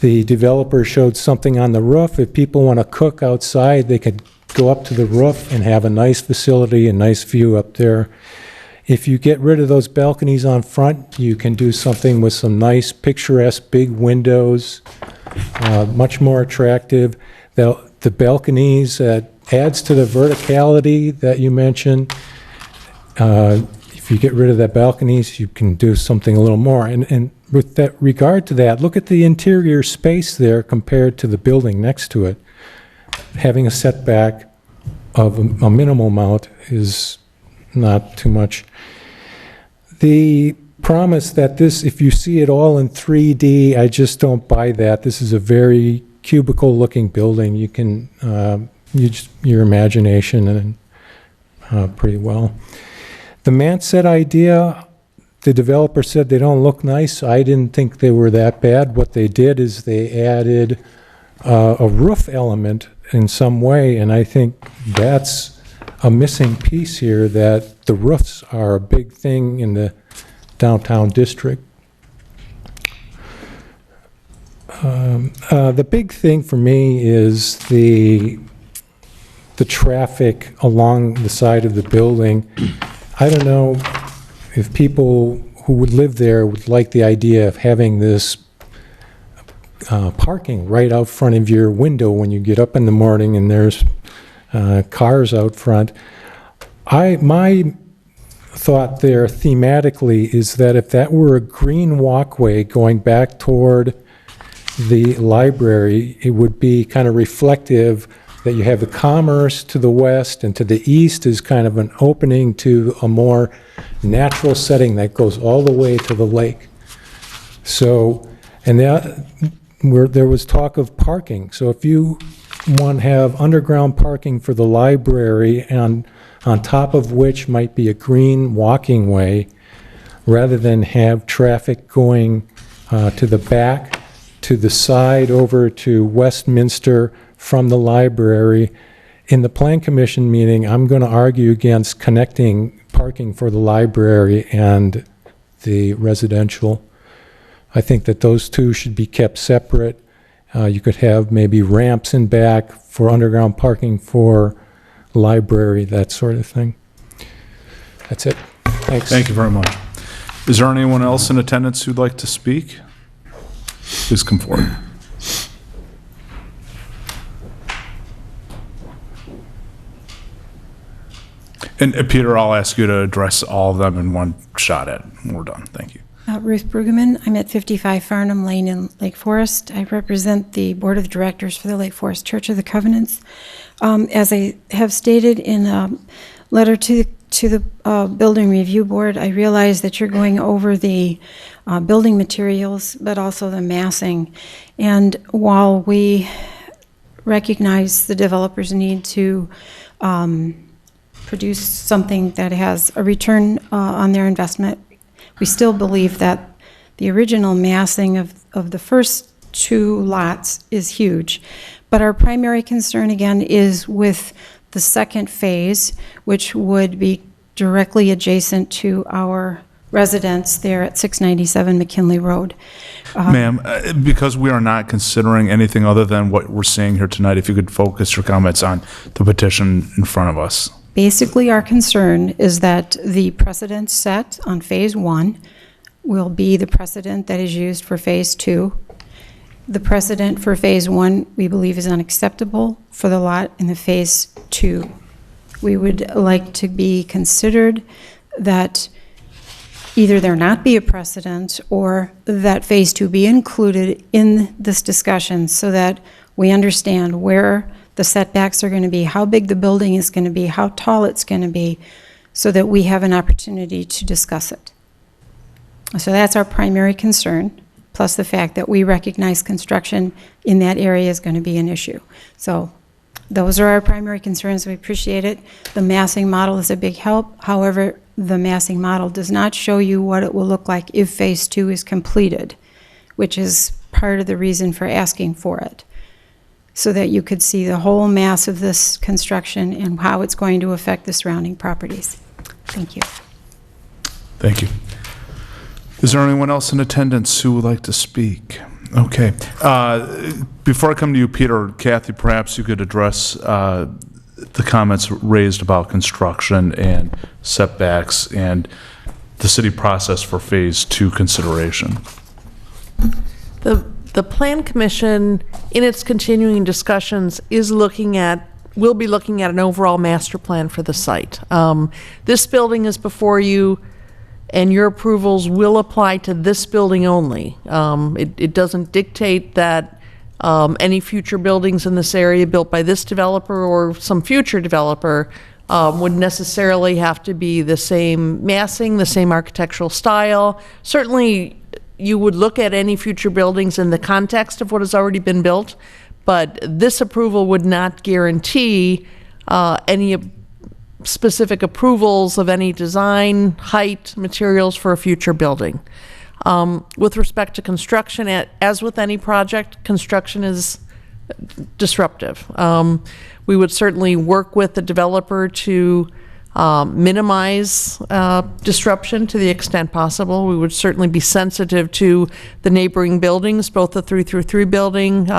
The developer showed something on the roof. If people want to cook outside, they could go up to the roof and have a nice facility, a nice view up there. If you get rid of those balconies on front, you can do something with some nice picturesque big windows, much more attractive. The balconies, that adds to the verticality that you mentioned. If you get rid of the balconies, you can do something a little more. And with that regard to that, look at the interior space there compared to the building next to it. Having a setback of a minimal amount is not too much. The promise that this, if you see it all in 3D, I just don't buy that. This is a very cubicle-looking building. You can use your imagination and pretty well. The Manset idea, the developer said they don't look nice. I didn't think they were that bad. What they did is they added a roof element in some way, and I think that's a missing piece here, that the roofs are a big thing in the downtown district. The big thing for me is the traffic along the side of the building. I don't know if people who would live there would like the idea of having this parking right out front of your window when you get up in the morning and there's cars out front. My thought there thematically is that if that were a green walkway going back toward the library, it would be kind of reflective that you have the commerce to the west, and to the east is kind of an opening to a more natural setting that goes all the way to the lake. So, and there was talk of parking. So if you want to have underground parking for the library, and on top of which might be a green walking way, rather than have traffic going to the back, to the side, over to Westminster from the library. In the Plan Commission meeting, I'm going to argue against connecting parking for the library and the residential. I think that those two should be kept separate. You could have maybe ramps in back for underground parking for library, that sort of thing. That's it. Thanks. Thank you very much. Is there anyone else in attendance who'd like to speak? Please come forward. And Peter, I'll ask you to address all of them in one shot at. We're done. Thank you. Ruth Brueggemann. I'm at 55 Farnham Lane in Lake Forest. I represent the Board of Directors for the Lake Forest Church of the Covenants. As I have stated in a letter to the Building Review Board, I realize that you're going over the building materials, but also the massing. And while we recognize the developer's need to produce something that has a return on their investment, we still believe that the original massing of the first two lots is huge. But our primary concern, again, is with the second phase, which would be directly adjacent to our residence there at 697 McKinley Road. Ma'am, because we are not considering anything other than what we're seeing here tonight, if you could focus your comments on the petition in front of us. Basically, our concern is that the precedent set on phase 1 will be the precedent that is used for phase 2. The precedent for phase 1, we believe, is unacceptable for the lot in the phase 2. We would like to be considered that either there not be a precedent or that phase 2 be included in this discussion so that we understand where the setbacks are going to be, how big the building is going to be, how tall it's going to be, so that we have an opportunity to discuss it. So that's our primary concern, plus the fact that we recognize construction in that area is going to be an issue. So those are our primary concerns. We appreciate it. The massing model is a big help. However, the massing model does not show you what it will look like if phase 2 is completed, which is part of the reason for asking for it, so that you could see the whole mass of this construction and how it's going to affect the surrounding properties. Thank you. Thank you. Is there anyone else in attendance who would like to speak? Okay. Before I come to you, Peter, Kathy, perhaps you could address the comments raised about construction and setbacks and the city process for phase 2 consideration. The Plan Commission, in its continuing discussions, will be looking at an overall master plan for the site. This building is before you, and your approvals will apply to this building only. It doesn't dictate that any future buildings in this area built by this developer or some future developer would necessarily have to be the same massing, the same architectural style. Certainly, you would look at any future buildings in the context of what has already been built, but this approval would not guarantee any specific approvals of any design, height, materials for a future building. With respect to construction, as with any project, construction is disruptive. We would certainly work with the developer to minimize disruption to the extent possible. We would certainly be sensitive to the neighboring buildings, both the 333 building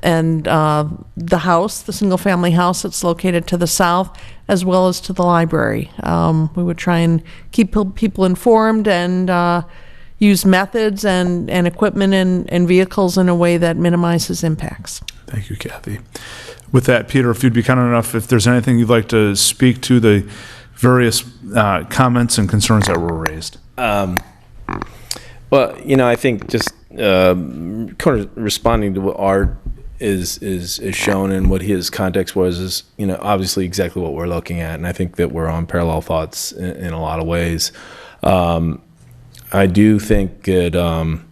and the house, the single-family house that's located to the south, as well as to the library. We would try and keep people informed and use methods and equipment and vehicles in a way that minimizes impacts. Thank you, Kathy. With that, Peter, if you'd be kind enough, if there's anything you'd like to speak to the various comments and concerns that were raised. Well, I think just kind of responding to what Art is shown and what his context was is, obviously exactly what we're looking at. And I think that we're on parallel thoughts in a lot of ways. I do think that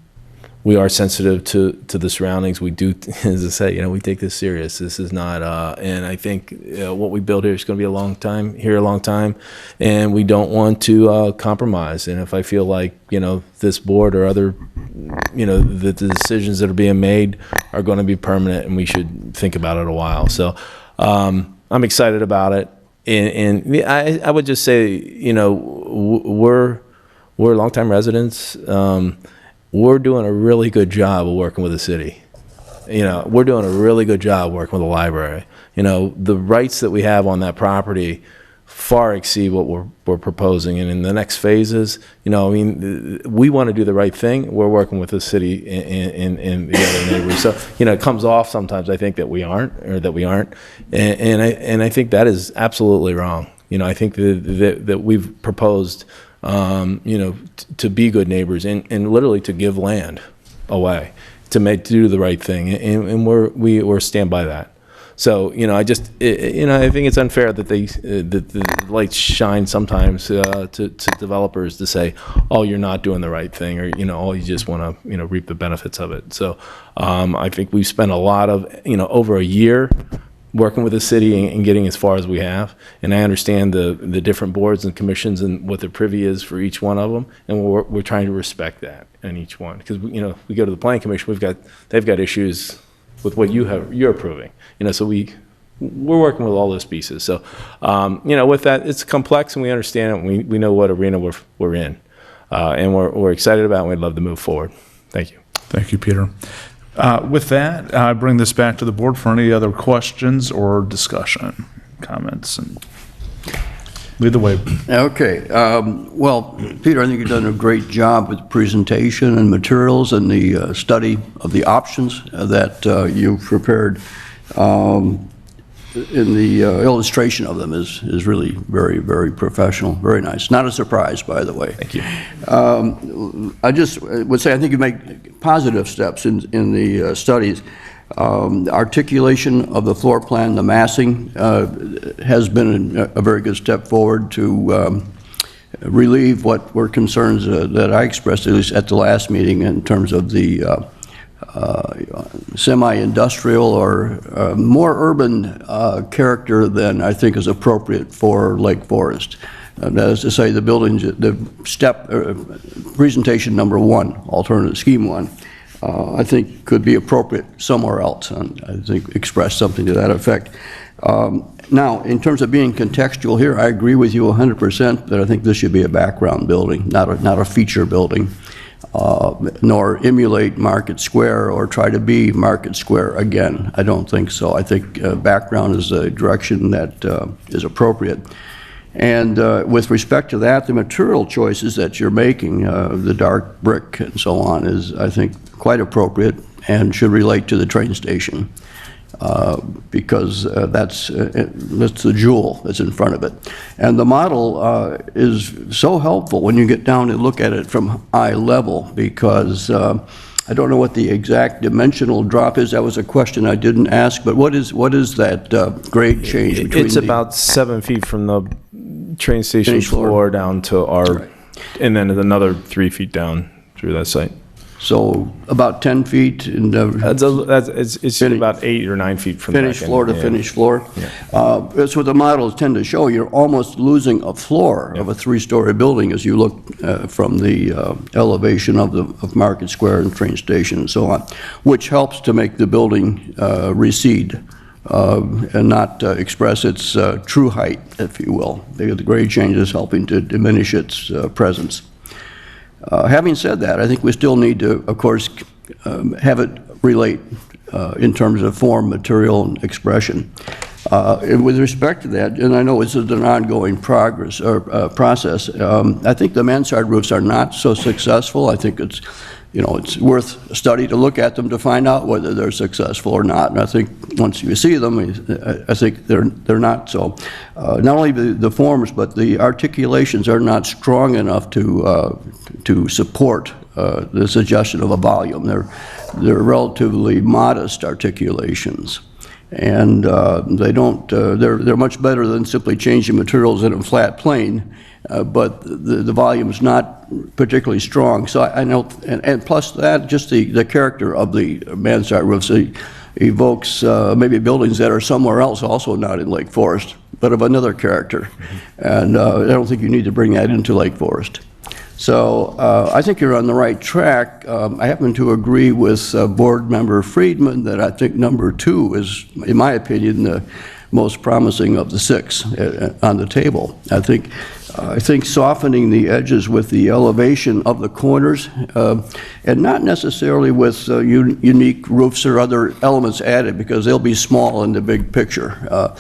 we are sensitive to the surroundings. We do, as I say, we take this serious. This is not, and I think what we build here is going to be a long time, and we don't want to compromise. And if I feel like, this board or other, the decisions that are being made are going to be permanent, and we should think about it a while. So I'm excited about it. And I would just say, we're longtime residents. We're doing a really good job of working with the city. We're doing a really good job working with the library. The rights that we have on that property far exceed what we're proposing. And in the next phases, we want to do the right thing. We're working with the city and the other neighbors. So, it comes off sometimes, I think, that we aren't. And I think that is absolutely wrong. I think that we've proposed to be good neighbors and literally to give land away, to do the right thing, and we're stand by that. So I just I think it's unfair that the lights shine sometimes to developers to say, oh, you're not doing the right thing, or oh, you just want to reap the benefits of it. So I think we've spent a lot of over a year working with the city and getting as far as we have. And I understand the different boards and commissions and what their privy is for each one of them. And we're trying to respect that in each one. Because, we go to the planning commission, they've got issues with what you're approving. So we're working with all those pieces. So, with that, it's complex and we understand it. And we know what arena we're in. And we're excited about it and we'd love to move forward. Thank you. Thank you, Peter. With that, I bring this back to the board for any other questions or discussion, comments, and lead the way. Okay. Well, Peter, I think you've done a great job with presentation and materials and the study of the options that you've prepared. In the illustration of them is really very, very professional, very nice. Not a surprise, by the way. Thank you. I just would say I think you make positive steps in the studies. Articulation of the floor plan, the massing, has been a very good step forward to relieve what were concerns that I expressed, at least at the last meeting, in terms of the semi-industrial or more urban character than I think is appropriate for Lake Forest. That is to say, the buildings, the step, presentation number 1, alternative scheme 1, I think could be appropriate somewhere else, and I think express something to that effect. Now, in terms of being contextual here, I agree with you 100% that I think this should be a background building, not a feature building. Nor emulate Market Square or try to be Market Square again. I don't think so. I think background is a direction that is appropriate. And with respect to that, the material choices that you're making, the dark brick and so on, is, I think, quite appropriate and should relate to the train station. Because that's the jewel that's in front of it. And the model is so helpful when you get down and look at it from eye level, because I don't know what the exact dimensional drop is. That was a question I didn't ask, but what is that grade change between It's about 7 feet from the train station Finish floor. floor down to our, and then another 3 feet down through that site. So about 10 feet in the It's about 8 or 9 feet from the finish back end, floor to yeah. finish floor? That's what the models tend to show. You're almost losing a floor of a three-story building as you look from the elevation of Market Square and train station and so on, which helps to make the building recede and not express its true height, if you will. The grade change is helping to diminish its presence. Having said that, I think we still need to, of course, have it relate in terms of form, material, and expression. And with respect to that, and I know this is an ongoing process, I think the mansard roofs are not so successful. I think it's worth a study to look at them to find out whether they're successful or not. And I think once you see them, I think they're not so. Not only the forms, but the articulations are not strong enough to support the suggestion of a volume. They're relatively modest articulations. And they don't, they're much better than simply changing materials in a flat plane, but the volume is not particularly strong. So I know, and plus that, just the character of the mansard roofs evokes maybe buildings that are somewhere else, also not in Lake Forest, but of another character. And I don't think you need to bring that into Lake Forest. So I think you're on the right track. I happen to agree with Board Member Friedman that I think number 2 is, in my opinion, the most promising of the 6 on the table. I think softening the edges with the elevation of the corners, and not necessarily with unique roofs or other elements added, because they'll be small in the big picture.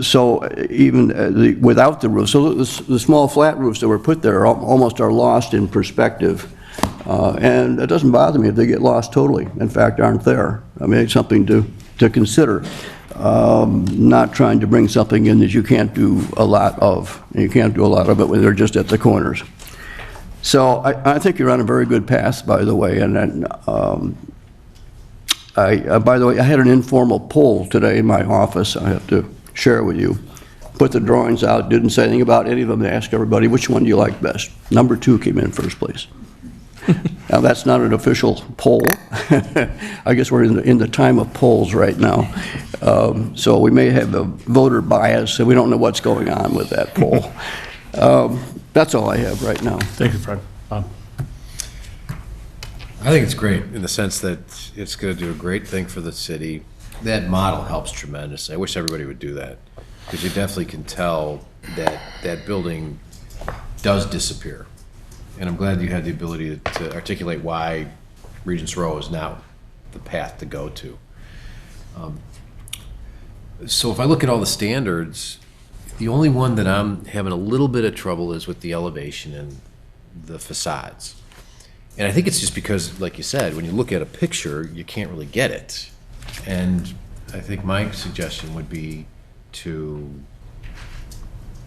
So even without the roof, so the small flat roofs that were put there almost are lost in perspective. And it doesn't bother me if they get lost totally, in fact, aren't there. I mean, it's something to consider. Not trying to bring something in that you can't do a lot of. And you can't do a lot of it when they're just at the corners. So I think you're on a very good path, by the way. And then, by the way, I had an informal poll today in my office I have to share with you. Put the drawings out, didn't say anything about any of them. They asked everybody, which one do you like best? Number 2 came in first place. Now, that's not an official poll. I guess we're in the time of polls right now. So we may have a voter bias, and we don't know what's going on with that poll. That's all I have right now. Thank you, Fred. I think it's great in the sense that it's going to do a great thing for the city. That model helps tremendously. I wish everybody would do that, because you definitely can tell that that building does disappear. And I'm glad you had the ability to articulate why Regents Row is now the path to go to. So if I look at all the standards, the only one that I'm having a little bit of trouble is with the elevation and the facades. And I think it's just because, like you said, when you look at a picture, you can't really get it. And I think my suggestion would be to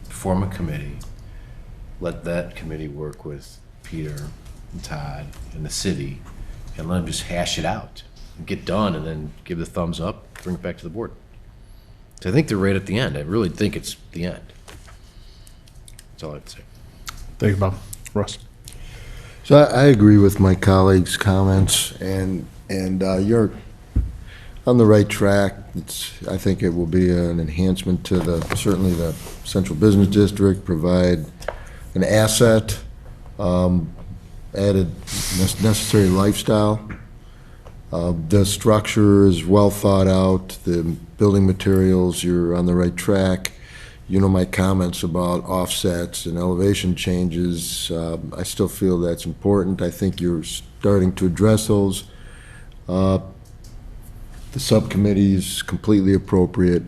form a committee, let that committee work with Peter and Todd and the city, and let them just hash it out and get done, and then give the thumbs up, bring it back to the board. So I think they're right at the end. I really think it's the end. That's all I have to say. Thank you, Bob. Russ? So I agree with my colleagues' comments, and you're on the right track. I think it will be an enhancement to certainly the central business district, provide an asset, added necessary lifestyle. The structure is well thought out, the building materials, you're on the right track. You know my comments about offsets and elevation changes. I still feel that's important. I think you're starting to address those. The subcommittee is completely appropriate,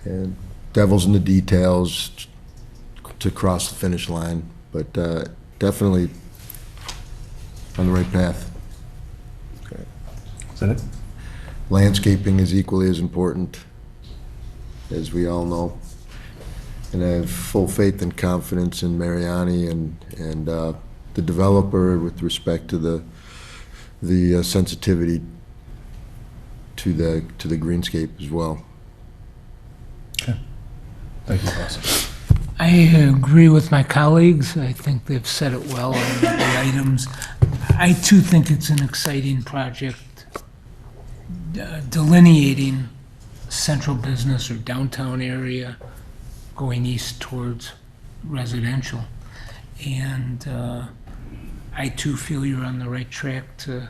and devil's in the details to cross the finish line, but definitely on the right path. Okay. Is that it? Landscaping is equally as important, as we all know. And I have full faith and confidence in Mariani and the developer with respect to the sensitivity to the greenscape as well. Thank you, Russ. I agree with my colleagues. I think they've said it well on the items. I too think it's an exciting project, delineating central business or downtown area going east towards residential. And I too feel you're on the right track to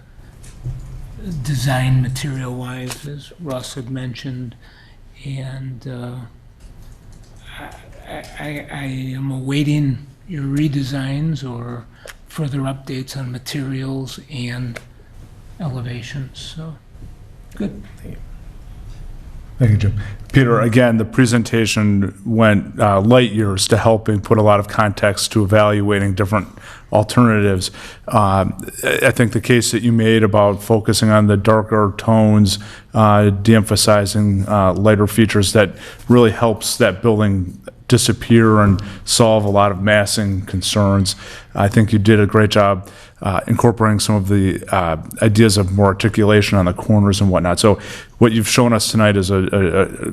design material-wise, as Russ had mentioned. And I am awaiting your redesigns or further updates on materials and elevations, so, good. Thank you, Jim. Peter, again, the presentation went light years to helping put a lot of context to evaluating different alternatives. I think the case that you made about focusing on the darker tones, de-emphasizing lighter features, that really helps that building disappear and solve a lot of massing concerns. I think you did a great job incorporating some of the ideas of more articulation on the corners and whatnot. So what you've shown us tonight is a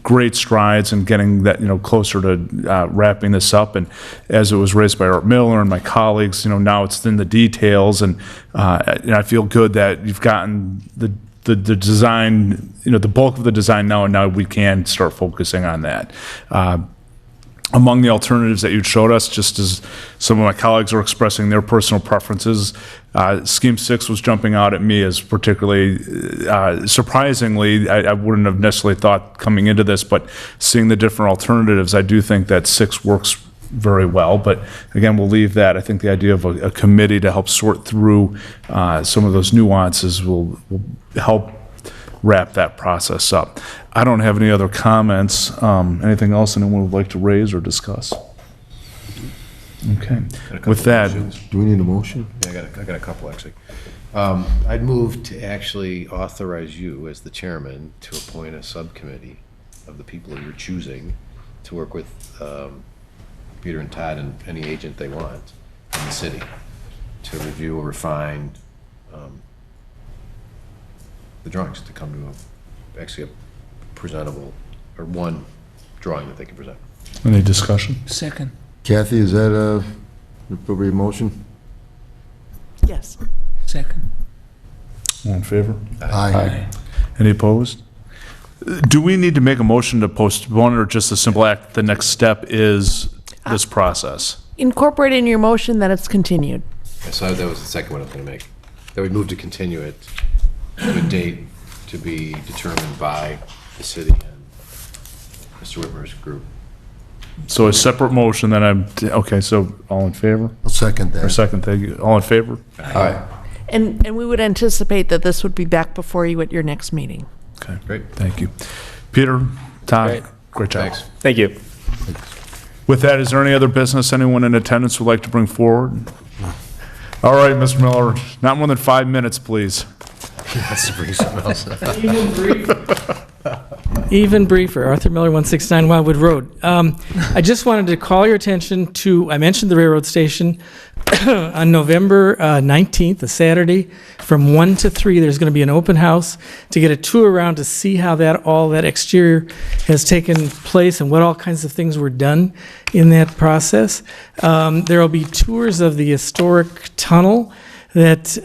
great strides in getting that, closer to wrapping this up. And as it was raised by Art Miller and my colleagues, now it's in the details, and I feel good that you've gotten the design, the bulk of the design now, and now we can start focusing on that. Among the alternatives that you showed us, just as some of my colleagues are expressing their personal preferences, Scheme 6 was jumping out at me as particularly, surprisingly, I wouldn't have necessarily thought coming into this, but seeing the different alternatives, I do think that 6 works very well. But again, we'll leave that. I think the idea of a committee to help sort through some of those nuances will help wrap that process up. I don't have any other comments. Anything else anyone would like to raise or discuss? Okay. With that, Do we need a motion? Yeah, I got a couple, actually. I'd move to actually authorize you as the chairman to appoint a subcommittee of the people you're choosing to work with Peter and Todd and any agent they want in the city to review or refine the drawings, to come to actually a presentable, or one drawing that they can present. any discussion? Second. Kathy, is that an appropriate motion? Yes. Second. All in favor? Aye. Any opposed? Do we need to make a motion to postpone, or just a simple act, the next step is this process? Incorporate in your motion that it's continued. So that was the second one I was going to make. That we move to continue it to a date to be determined by the city and Mr. Whitmer's group. So a separate motion that okay, so all in favor? I'll second Or that. second, thank you. All in favor? Aye. And we would anticipate that this would be back before you at your next meeting. Okay, Great. thank you. Peter, Todd, great job. Thanks. Thank you. With that, is there any other business anyone in attendance would like to bring forward? All right, Mr. Miller, not more than 5 minutes, please. That's to bring something else. Even briefer, Arthur Miller, 169 Wildwood Road. I just wanted to call your attention to, I mentioned the railroad station. On November 19th, a Saturday, from 1 to 3, there's going to be an open house to get a tour around to see how all that exterior has taken place and what all kinds of things were done in that process. There will be tours of the historic tunnel that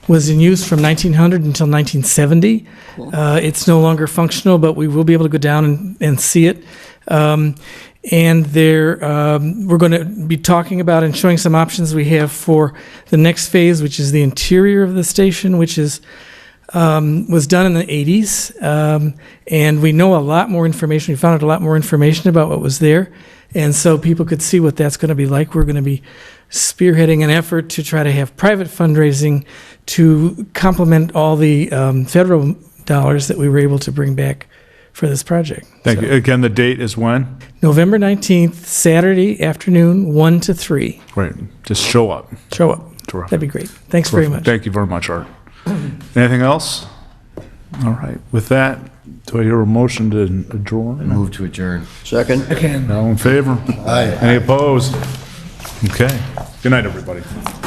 was in use from 1900 until 1970. It's no longer functional, but we will be able to go down and see it. And there, we're going to be talking about and showing some options we have for the next phase, which is the interior of the station, which is was done in the 80s. And we know a lot more information. We found out a lot more information about what was there. And so people could see what that's going to be like. We're going to be spearheading an effort to try to have private fundraising to complement all the federal dollars that we were able to bring back for this project. Thank you. Again, the date is when? November 19th, Saturday afternoon, 1 to 3. Right, just show up. Show up. Terrific. That'd be great. Thanks very much. Thank you very much, Art. Anything else? All right, with that, do I hear a motion to adjourn? Move to adjourn. Second? Again. All in favor? Aye. Any opposed? Okay. Good night, everybody.